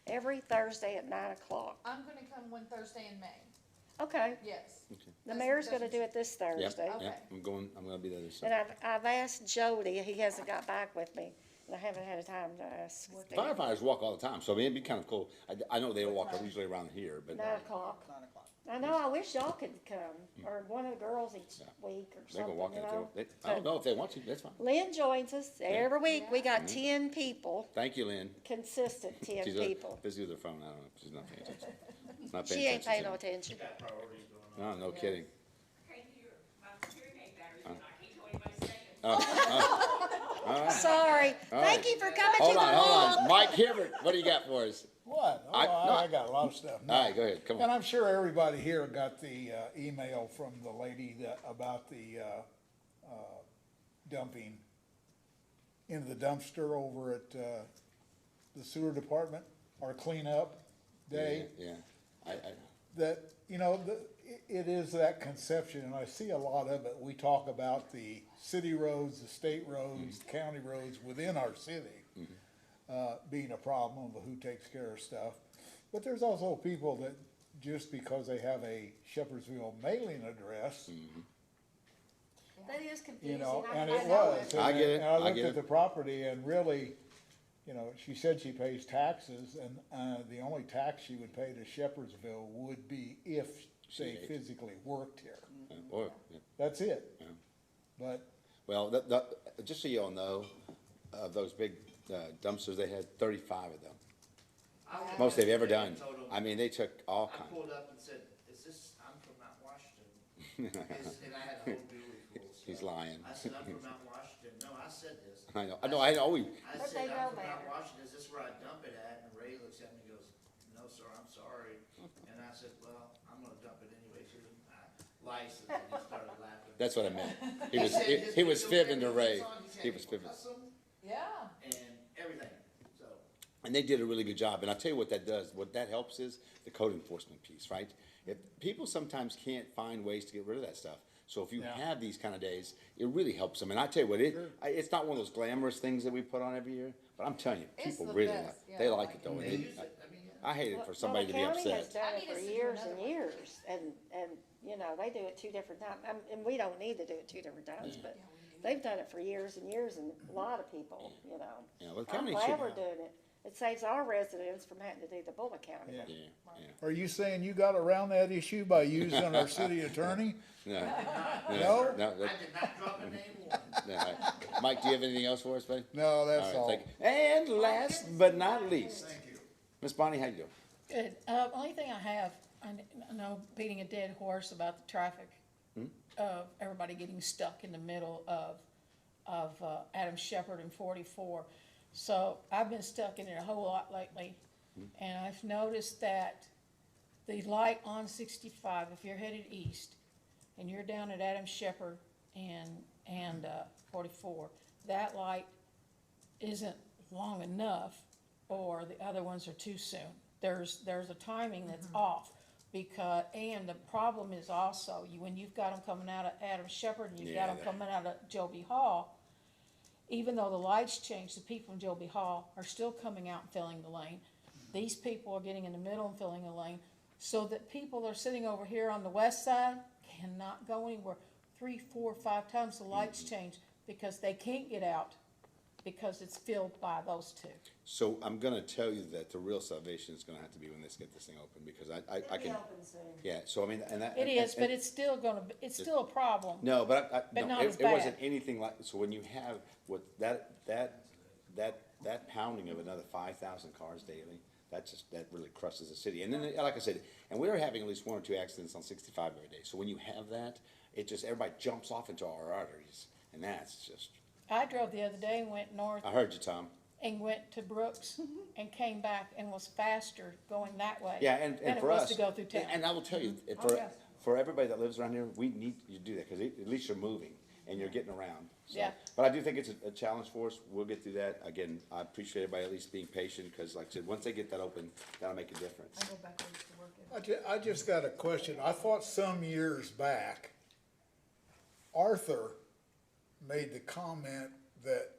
every Thursday at 9:00. I'm gonna come one Thursday in May. Okay, Yes. the mayor's gonna do it this Yep, Thursday. yep, Okay. I'm gonna be there this And Sunday. I've asked Jody, he hasn't got back with me, and I haven't had a time to ask. Steve. Firefighters walk all the time, so I mean, it'd be kind of cool. I know they walk usually around here, but 9:00. 9 o'clock. I know, I wish y'all could come, or one of the girls each week or they're gonna something, walk you it. know? I don't know if they want to, that's fine. Lynn joins us every week. We got 10 people, Thank you, Lynn. consistent 10 She's people. busy with her phone, I don't know, she's not paying attention. Not She ain't paying to no it. attention. No, no kidding. Sorry. All Thank right. you for coming to Hold the on, hold walk. on. Mike Hibbert, what do you got for us? What? Oh, no. I got a lot of stuff. All right, go ahead, come And on. I'm sure everybody here got the email from the lady about the dumping into the dumpster over at the sewer department, our cleanup day. Yeah, I, That, you know, it is that conception, and I see a lot of it. We talk about the city roads, the state roads, the county roads within our city being a problem of who takes care of stuff. But there's also people that just because they have a Shepherdsville mailing address, That is you confusing. know, I and know it was. I get it, And I I looked get at it. the property and really, you know, she said she pays taxes, and the only tax she would pay to Shepherdsville would be if they paid. physically worked here. or, yeah. That's it. Yeah. But Well, just so you all know, of those big dumpsters, they had 35 of them. Most they've ever done. I mean, they took all I kinds. pulled up and said, is this, I'm from Mount Washington. And I had a whole dually full. So He's lying. I said, I'm from Mount Washington. No, I said this. I know, I always, I But said, they I'm know from Mount better. Washington, is this where I dump it at? And Ray looks at me and goes, no, sir, I'm sorry. And I said, well, I'm gonna dump it anyway, too. License, and he started laughing. that's what I meant. He was, said his he was digital fibbing to cameras Ray. on, he's He had was people fibbing. cuss him Yeah. And everything, so. And they did a really good job, and I'll tell you what that does, what that helps is the code enforcement piece, right? If people sometimes can't find ways to get rid of that stuff, so if you have these kind of days, it really helps them, and I tell you what, it's not one of those glamorous things that we put on every year, but I'm telling you, It's people the really best. like, Yeah, they I like like it though, They and use it, I mean, I hate it for somebody to be Well, the county has upset. done I it need for us to do years another and one. years, and, you know, they do it 2 different times, and we don't need to do it 2 different times, but they've done it for years and years, and a lot of people, you know. Yeah, well, the I'm county glad should, we're doing it. It saves our residents from having to do the Bullock County. Yeah. Yeah, yeah. Are you saying you got around that issue by using our city attorney? No. No? No, I did not drop a name once. no. Mike, do you have anything else for us, buddy? No, that's right, all. thank you. And last but not least, Miss Bonnie, how you doing? Good. Only thing I have, I know beating a dead horse about the traffic of everybody getting stuck in the middle of Adam Shepherd and 44. So I've been stuck in it a whole lot lately, and I've noticed that the light on 65, if you're headed east and you're down at Adam Shepherd and 44, that light isn't long enough, or the other ones are too soon. There's a timing that's off, because, and the problem is also, when you've got them coming out of Adam Shepherd and you've got them coming out of Joby Hall, even though the lights change, the people in Joby Hall are still coming out and filling the lane. These people are getting in the middle and filling the lane, so that people that are sitting over here on the west side cannot go anywhere. 3, 4, 5 times the lights change, because they can't get out, because it's filled by those two. So I'm gonna tell you that the real salvation is gonna have to be when they get this thing open, because I can. Yeah, so I mean, and that. It is, but it's still it's still a problem. No, but But no, not as it wasn't bad. anything like, so when you have what, that pounding of another 5,000 cars daily, that really crushes the city. And then, like I said, and we were having at least 1 or 2 accidents on 65 every day. So when you have that, it just, everybody jumps off into our arteries, and that's just, I drove the other day and went north I heard you, Tom. and went to Brooks and came back and was faster going that way. Yeah, and than for it was us. to go through town. And I will tell you, Oh, yes. for everybody that lives around here, we need you to do that, because at least you're moving and you're getting around. So, Yeah. but I do think it's a challenge for us. We'll get through that. Again, I appreciate everybody at least being patient, because like I said, once they get that open, that'll make a difference. I go backwards to work. I just got a question. I thought some years back, Arthur made the comment that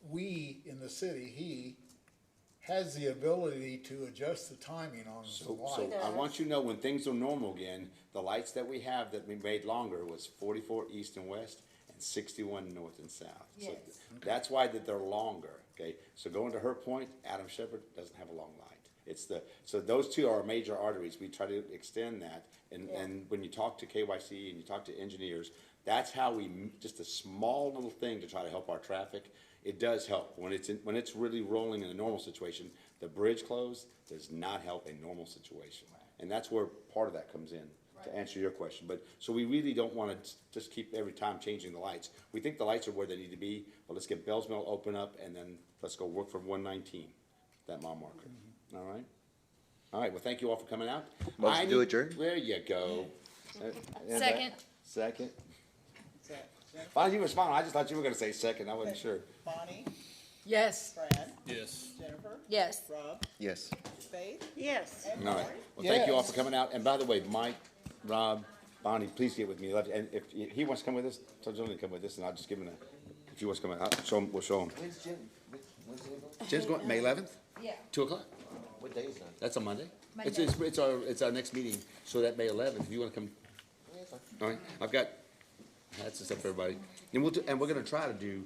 we in the city, he has the ability to adjust the timing on the So light. I want you to know, when things are normal again, the lights that we have that we made longer was 44 east and west and 61 north and south. So that's why that they're longer, okay? So going to her point, Adam Shepherd doesn't have a long light. So those two are our major arteries. We try to extend that. And when you talk to KYC and you talk to engineers, that's how just a small little thing to try to help our traffic. It does help. When it's really rolling in a normal situation, the bridge closed does not help a normal situation. And that's where part of that comes in, to answer your question. But, so we really don't wanna just keep every time changing the lights. We think the lights are where they need to be, but let's get Bells Mill open up, and then let's go work from 119, that mile marker. All right? All right, well, thank you all for coming out. Motion to adjourn? There you go. Second. Second. Bonnie, you were smiling. I just thought you were gonna say second. I wasn't sure. Bonnie, Yes. Brad, Yes. Jennifer, Yes. Rob, Yes. Faith, Yes. and All right. Lori. Well, thank you all for coming out. And by the way, Mike, Rob, Bonnie, please get with me. And if he wants to come with us, tell Julian to come with us, and I'll just give him if he wants to come out, we'll show him. When's Jen? When's Jen going? Jen's going, May 11th, Yeah. 2 o'clock. What day is that? That's a Monday. Monday. It's our next meeting, so that May 11th, if you wanna come. Yeah, it's fine. All right, I've got hats and stuff for everybody. And we're gonna try to do